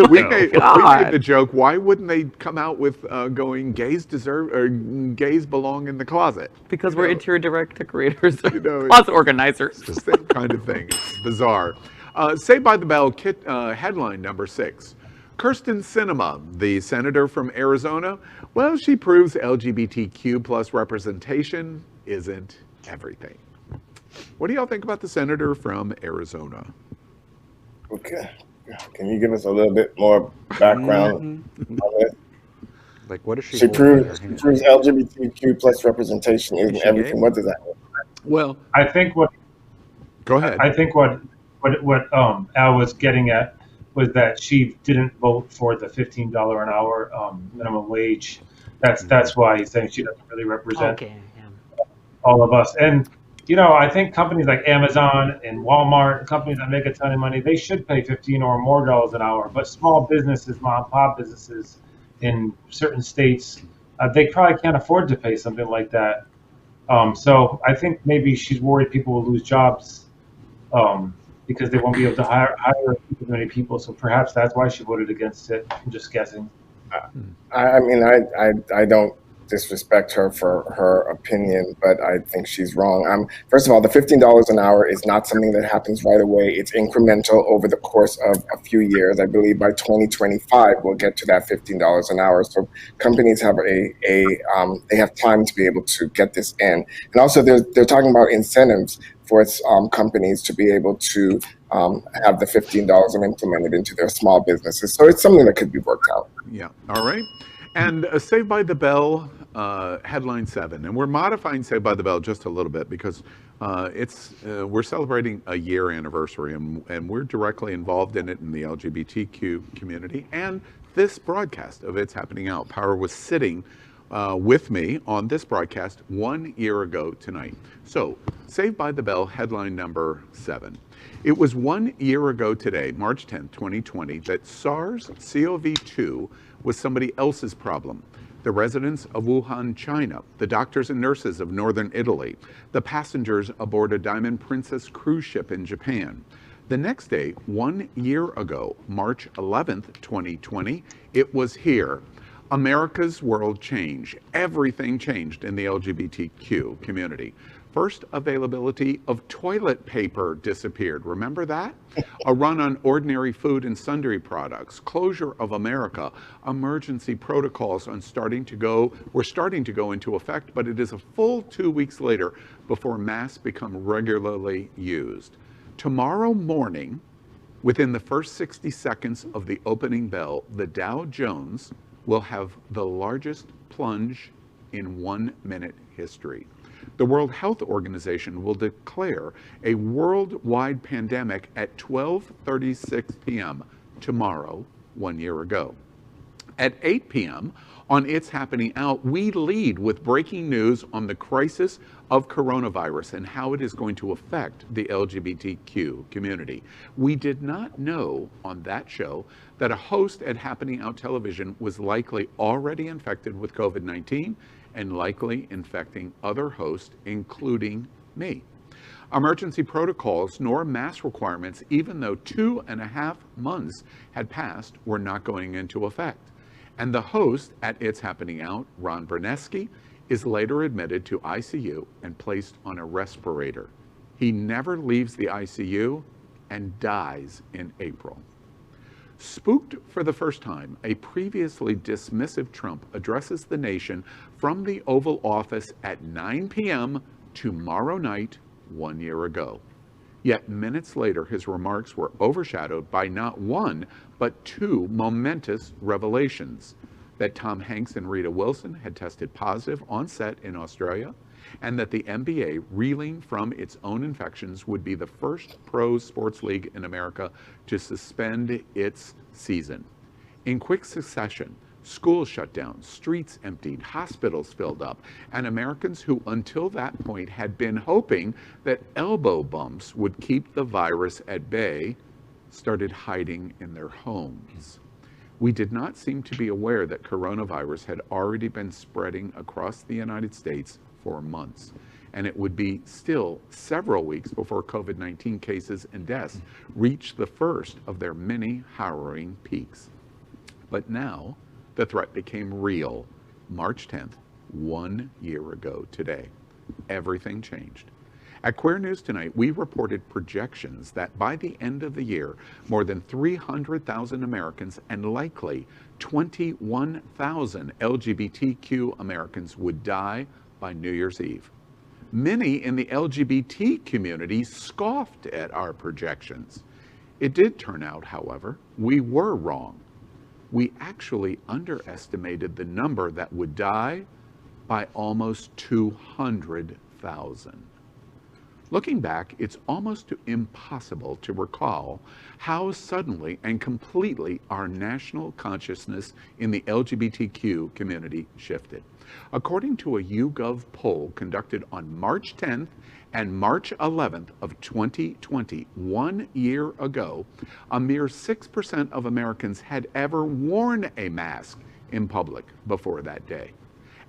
We made the joke, why wouldn't they come out with going, gays deserve, or gays belong in the closet? Because we're interior decorators, closet organizers. It's the same kind of thing. It's bizarre. Saved by the Bell headline number 6. Kirsten Sinema, the senator from Arizona, well, she proves LGBTQ plus representation isn't everything. What do y'all think about the senator from Arizona? Okay. Can you give us a little bit more background on it? Like, what is she? She proves LGBTQ plus representation isn't everything. What does that mean? Well, I think what. Go ahead. I think what Al was getting at was that she didn't vote for the $15 an hour minimum wage. That's why he's saying she doesn't really represent all of us. And you know, I think companies like Amazon and Walmart, companies that make a ton of money, they should pay $15 or more an hour. But small businesses, mom and pop businesses in certain states, they probably can't afford to pay something like that. So I think maybe she's worried people will lose jobs because they won't be able to hire many people. So perhaps that's why she voted against it. I'm just guessing. I mean, I don't disrespect her for her opinion, but I think she's wrong. First of all, the $15 an hour is not something that happens right away. It's incremental over the course of a few years. I believe by 2025 we'll get to that $15 an hour. So companies have they have time to be able to get this in. And also they're talking about incentives for its companies to be able to have the $15 and implement it into their small businesses. So it's something that could be worked out. Yeah. All right. And Saved by the Bell headline 7, and we're modifying Saved by the Bell just a little bit because we're celebrating a year anniversary, and we're directly involved in it in the LGBTQ community. And this broadcast of It's Happening Out, Power was sitting with me on this broadcast 1 year ago tonight. So, Saved by the Bell headline number 7. It was 1 year ago today, March 10th, 2020, that SARS-CoV-2 was somebody else's problem. The residents of Wuhan, China, the doctors and nurses of northern Italy, the passengers aboard a Diamond Princess cruise ship in Japan. The next day, 1 year ago, March 11th, 2020, it was here. America's world changed. Everything changed in the LGBTQ community. First availability of toilet paper disappeared. Remember that? A run on ordinary food and sundry products, closure of America, emergency protocols were starting to go into effect, but it is a full 2 weeks later before masks become regularly used. Tomorrow morning, within the first 60 seconds of the opening bell, the Dow Jones will have the largest plunge in 1 minute history. The World Health Organization will declare a worldwide pandemic at 12:36 p.m. tomorrow, 1 year ago. At 8 p.m. on It's Happening Out, we lead with breaking news on the crisis of coronavirus and how it is going to affect the LGBTQ community. We did not know on that show that a host at Happening Out Television was likely already infected with COVID-19 and likely infecting other hosts, including me. Emergency protocols nor mask requirements, even though 2.5 months had passed, were not going into effect. And the host at It's Happening Out, Ron Bernesky, is later admitted to ICU and placed on a respirator. He never leaves the ICU and dies in April. Spooked for the first time, a previously dismissive Trump addresses the nation from the Oval Office at 9 p.m. tomorrow night, 1 year ago. Yet minutes later, his remarks were overshadowed by not one, but two momentous revelations: that Tom Hanks and Rita Wilson had tested positive on set in Australia, and that the NBA, reeling from its own infections, would be the first pro sports league in America to suspend its season. In quick succession, schools shut down, streets emptied, hospitals filled up, and Americans who until that point had been hoping that elbow bumps would keep the virus at bay started hiding in their homes. We did not seem to be aware that coronavirus had already been spreading across the United States for months, and it would be still several weeks before COVID-19 cases and deaths reached the first of their many harrowing peaks. But now, the threat became real. March 10th, 1 year ago today. Everything changed. At Queer News Tonight, we reported projections that by the end of the year, more than 300,000 Americans and likely 21,000 LGBTQ Americans would die by New Year's Eve. Many in the LGBT community scoffed at our projections. It did turn out, however, we were wrong. We actually underestimated the number that would die by almost 200,000. Looking back, it's almost impossible to recall how suddenly and completely our national consciousness in the LGBTQ community shifted. According to a YouGov poll conducted on March 10th and March 11th of 2020, 1 year ago, a mere 6% of Americans had ever worn a mask in public before that day.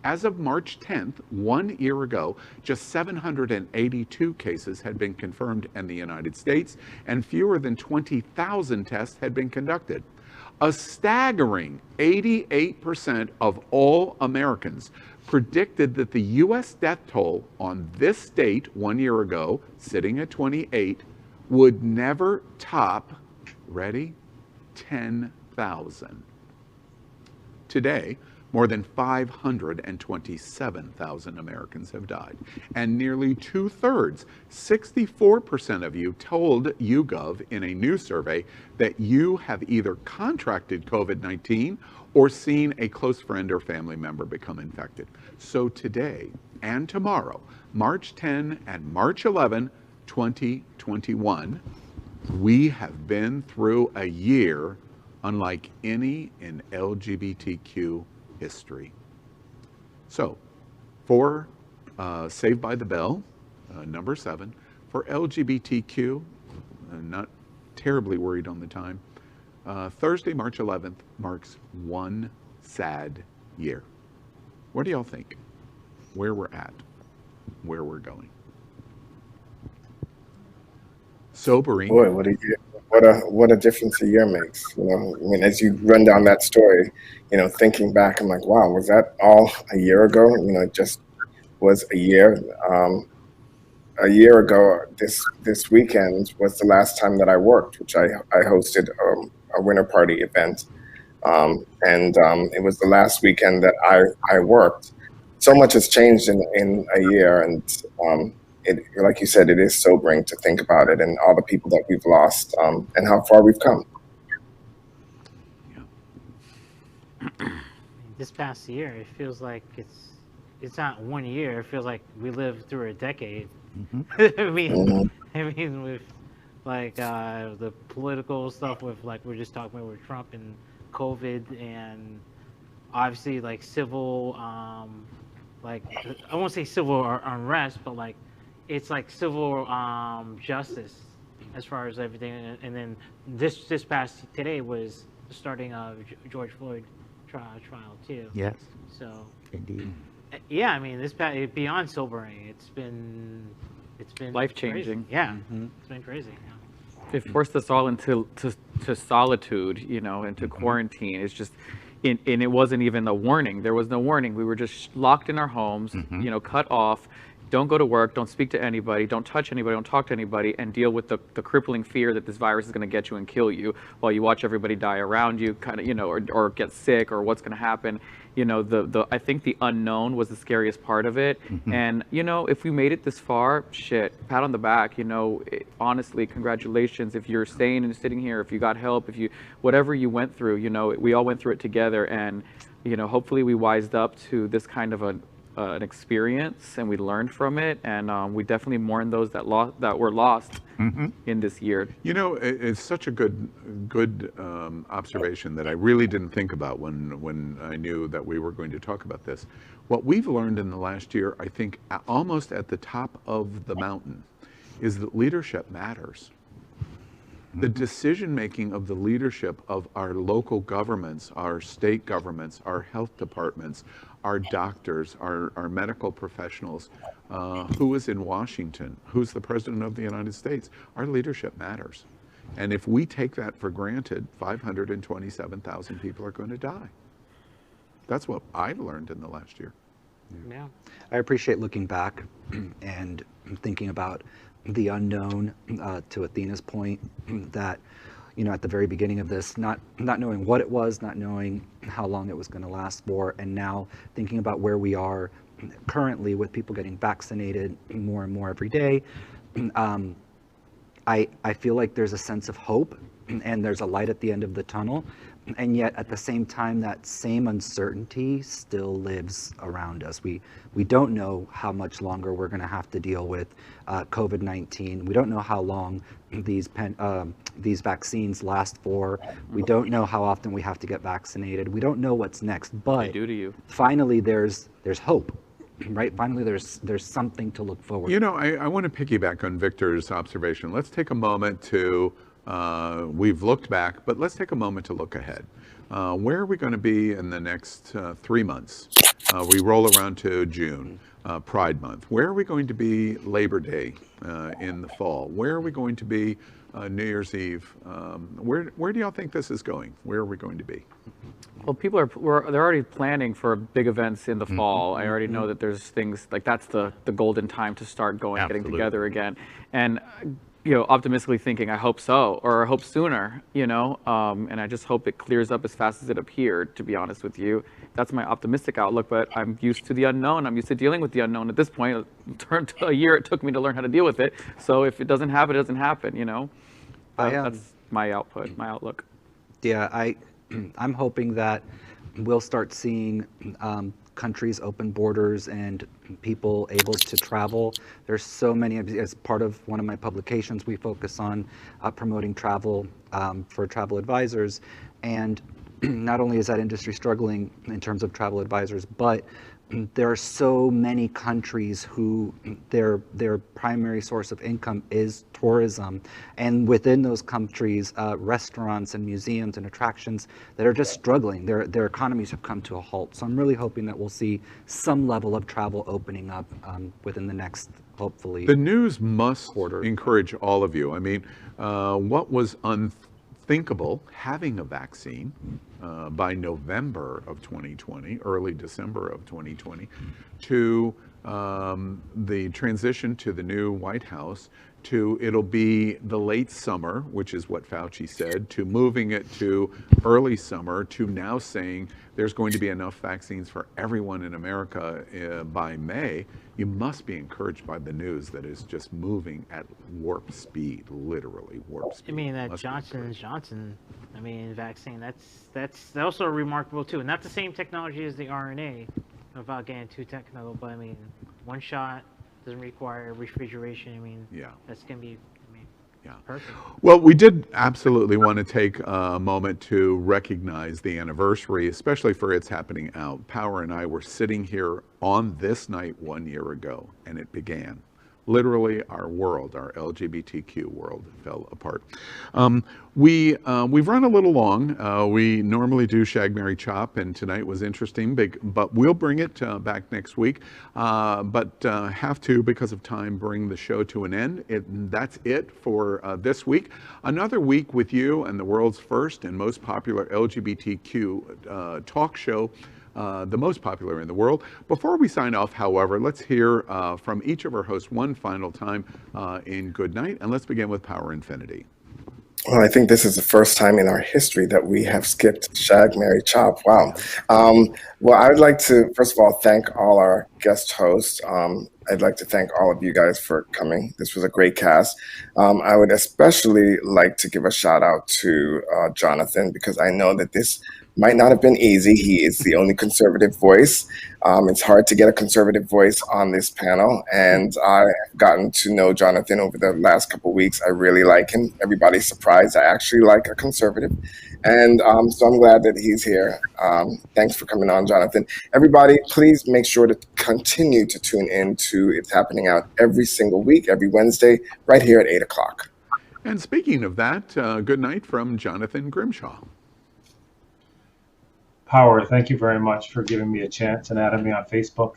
As of March 10th, 1 year ago, just 782 cases had been confirmed in the United States, and fewer than 20,000 tests had been conducted. A staggering 88% of all Americans predicted that the U.S. death toll on this date 1 year ago, sitting at 28, would never top, ready, 10,000. Today, more than 527,000 Americans have died, and nearly 2/3, 64% of you, told YouGov in a new survey that you have either contracted COVID-19 or seen a close friend or family member become infected. So today and tomorrow, March 10 and March 11, 2021, we have been through a year unlike any in LGBTQ history. So, for Saved by the Bell, number 7, for LGBTQ, not terribly worried on the time, Thursday, March 11th marks one sad year. What do y'all think? Where we're at, where we're going? Sobering. Boy, what a difference a year makes. You know, I mean, as you run down that story, you know, thinking back, I'm like, wow, was that all a year ago? You know, it just was a year. A year ago, this weekend was the last time that I worked, which I hosted a winter party event, and it was the last weekend that I worked. So much has changed in a year, and like you said, it is sobering to think about it and all the people that we've lost, and how far we've come. This past year, it feels like it's it's not 1 year. It feels like we lived through a decade. Mm-hmm. I mean, with like the political stuff with like we're just talking about with Trump and COVID, and obviously like civil, like I won't say civil unrest, but like it's like civil justice as far as everything. And then this past today was the starting of George Floyd trial too. Yes. So Indeed. yeah, I mean, this beyond sobering. It's been life-changing. Yeah, Mm-hmm. it's been crazy. Yeah. It forced us all into solitude, you know, into quarantine. It's just, and it wasn't even a warning. There was no warning. We were just locked in our homes, you know, cut off. Don't go to work. Don't speak to anybody. Don't touch anybody. Don't talk to anybody. And deal with the crippling fear that this virus is going to get you and kill you while you watch everybody die around you, kind of, you know, or get sick, or what's going to happen. You know, I think the unknown was the scariest part of it. And, you know, if we made it this far, shit, pat on the back, you know, honestly, congratulations. If you're staying and sitting here, if you got help, whatever you went through, you know, we all went through it together. And, you know, hopefully we wised up to this kind of an experience, and we learned from it, and we definitely mourn those that were lost in this year. You know, it's such a good observation that I really didn't think about when I knew that we were going to talk about this. What we've learned in the last year, I think, almost at the top of the mountain, is that leadership matters. The decision-making of the leadership of our local governments, our state governments, our health departments, our doctors, our medical professionals, who is in Washington, who's the President of the United States, our leadership matters. And if we take that for granted, 527,000 people are going to die. That's what I've learned in the last year. Yeah. I appreciate looking back and thinking about the unknown, to Athena's point, that, you know, at the very beginning of this, not knowing what it was, not knowing how long it was going to last for, and now thinking about where we are currently with people getting vaccinated more and more every day. I feel like there's a sense of hope, and there's a light at the end of the tunnel, and yet at the same time that same uncertainty still lives around us. We don't know how much longer we're going to have to deal with COVID-19. We don't know how long these vaccines last for. We don't know how often we have to get vaccinated. We don't know what's next, but They do to you. finally there's hope, right? Finally there's something to look forward to. You know, I want to piggyback on Victor's observation. Let's take a moment to, we've looked back, but let's take a moment to look ahead. Where are we going to be in the next 3 months? We roll around to June, Pride Month. Where are we going to be Labor Day in the fall? Where are we going to be New Year's Eve? Where do y'all think this is going? Where are we going to be? Well, people they're already planning for big events in the fall. I already know that there's things like that's the golden time to start going, getting together again. And you know, optimistically thinking, I hope so, or I hope sooner, you know, and I just hope it clears up as fast as it appeared, to be honest with you. That's my optimistic outlook, but I'm used to the unknown. I'm used to dealing with the unknown at this point. A year it took me to learn how to deal with it. So if it doesn't happen, it doesn't happen, you know. That's my outlook. Yeah, I'm hoping that we'll start seeing countries open borders and people able to travel. There's so many, as part of one of my publications, we focus on promoting travel for travel advisors. And not only is that industry struggling in terms of travel advisors, but there are so many countries who their primary source of income is tourism, and within those countries, restaurants and museums and attractions that are just struggling. Their economies have come to a halt. So I'm really hoping that we'll see some level of travel opening up within the next, hopefully. The news must encourage all of you. I mean, what was unthinkable, having a vaccine by November of 2020, early December of 2020, to the transition to the new White House, to it'll be the late summer, which is what Fauci said, to moving it to early summer, to now saying there's going to be enough vaccines for everyone in America by May. You must be encouraged by the news that is just moving at warp speed, literally warp speed. I mean, that Johnson & Johnson, vaccine, that's also remarkable too. Not the same technology as the RNA without getting too technical, but I mean, one shot doesn't require refrigeration. I mean, Yeah. that's gonna be, I mean, Yeah. perfect. Well, we did absolutely want to take a moment to recognize the anniversary, especially for It's Happening Out. Power and I were sitting here on this night 1 year ago, and it began. Literally, our world, our LGBTQ world, fell apart. We've run a little long. We normally do Shag, Marry, Chop, and tonight was interesting, but we'll bring it back next week. But have to, because of time, bring the show to an end. That's it for this week. Another week with you and the world's first and most popular LGBTQ talk show. The most popular in the world. Before we sign off, however, let's hear from each of our hosts one final time in Good Night, and let's begin with Power Infiniti. Well, I think this is the first time in our history that we have skipped Shag, Marry, Chop. Wow. Well, I would like to, first of all, thank all our guest hosts. I'd like to thank all of you guys for coming. This was a great cast. I would especially like to give a shout out to Jonathan, because I know that this might not have been easy. He is the only conservative voice. It's hard to get a conservative voice on this panel, and I've gotten to know Jonathan over the last couple of weeks. I really like him. Everybody's surprised I actually like a conservative, and so I'm glad that he's here. Thanks for coming on, Jonathan. Everybody, please make sure to continue to tune in to It's Happening Out every single week, every Wednesday, right here at 8 o'clock. And speaking of that, good night from Jonathan Grimshaw. Power, thank you very much for giving me a chance and adding me on Facebook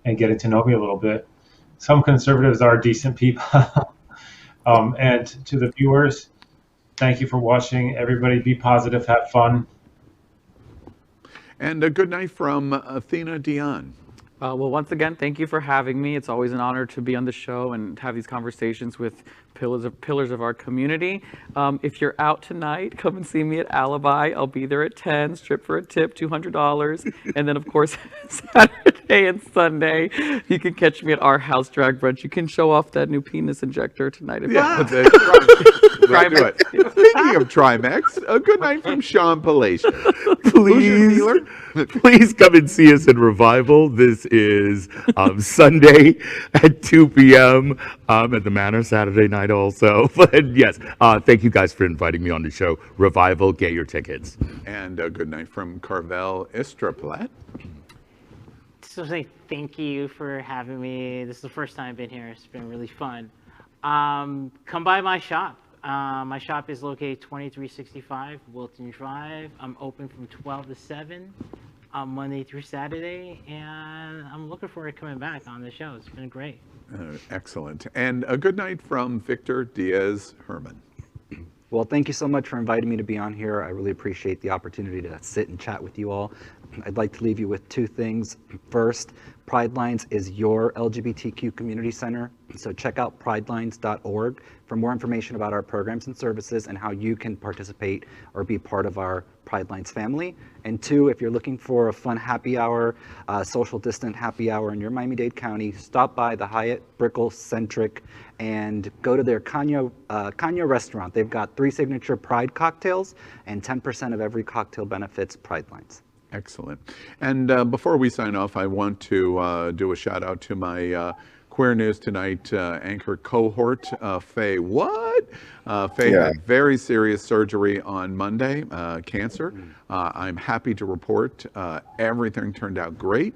and getting to know me a little bit. Some conservatives are decent people. And to the viewers, thank you for watching. Everybody be positive, have fun. And a good night from Athena Dion. Well, once again, thank you for having me. It's always an honor to be on the show and have these conversations with pillars of our community. If you're out tonight, come and see me at Alibi. I'll be there at 10, strip for a tip, $200. And then, of course, Saturday and Sunday, you can catch me at our house drag brunch. You can show off that new penis injector tonight. If Yeah, you let's do it. Speaking of Trimex, a good night from Sean Palacios. Please come and see us in Revival. This is Sunday at 2 p.m. At the Manor, Saturday night also. But yes, thank you guys for inviting me on the show. Revival, get your tickets. And a good night from Carvel Estraplat. So say thank you for having me. This is the first time I've been here. It's been really fun. Come by my shop. My shop is located 2365 Wilton Drive. I'm open from 12 to 7 Monday through Saturday, and I'm looking forward to coming back on the show. It's been great. Excellent. And a good night from Victor Diaz Herman. Well, thank you so much for inviting me to be on here. I really appreciate the opportunity to sit and chat with you all. I'd like to leave you with two things. First, Pride Lines is your LGBTQ community center. So check out pridelines.org for more information about our programs and services and how you can participate or be part of our Pride Lines family. And two, if you're looking for a fun happy hour, social distant happy hour in your Miami-Dade County, stop by the Hyatt Brickell Centric and go to their Canyo restaurant. They've got 3 signature Pride cocktails, and 10% of every cocktail benefits Pride Lines. Excellent. And before we sign off, I want to do a shout out to my Queer News Tonight anchor cohort, Faye. Faye had very serious surgery on Monday, cancer. I'm happy to report everything turned out great.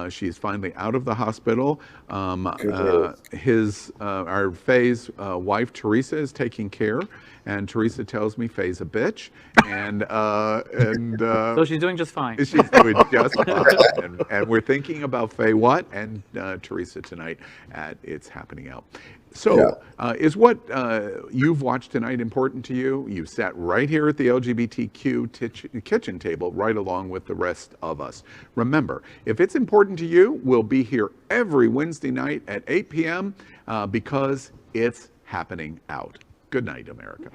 She's finally out of the hospital. Our Faye's wife, Teresa, is taking care. And Teresa tells me Faye's a bitch, so she's doing just fine. She's doing just fine, and we're thinking about Faye Watt and Teresa tonight at It's Happening Out. So, is what you've watched tonight important to you? You sat right here at the LGBTQ kitchen table, right along with the rest of us. Remember, if it's important to you, we'll be here every Wednesday night at 8 p.m. Because it's happening out. Good night, America.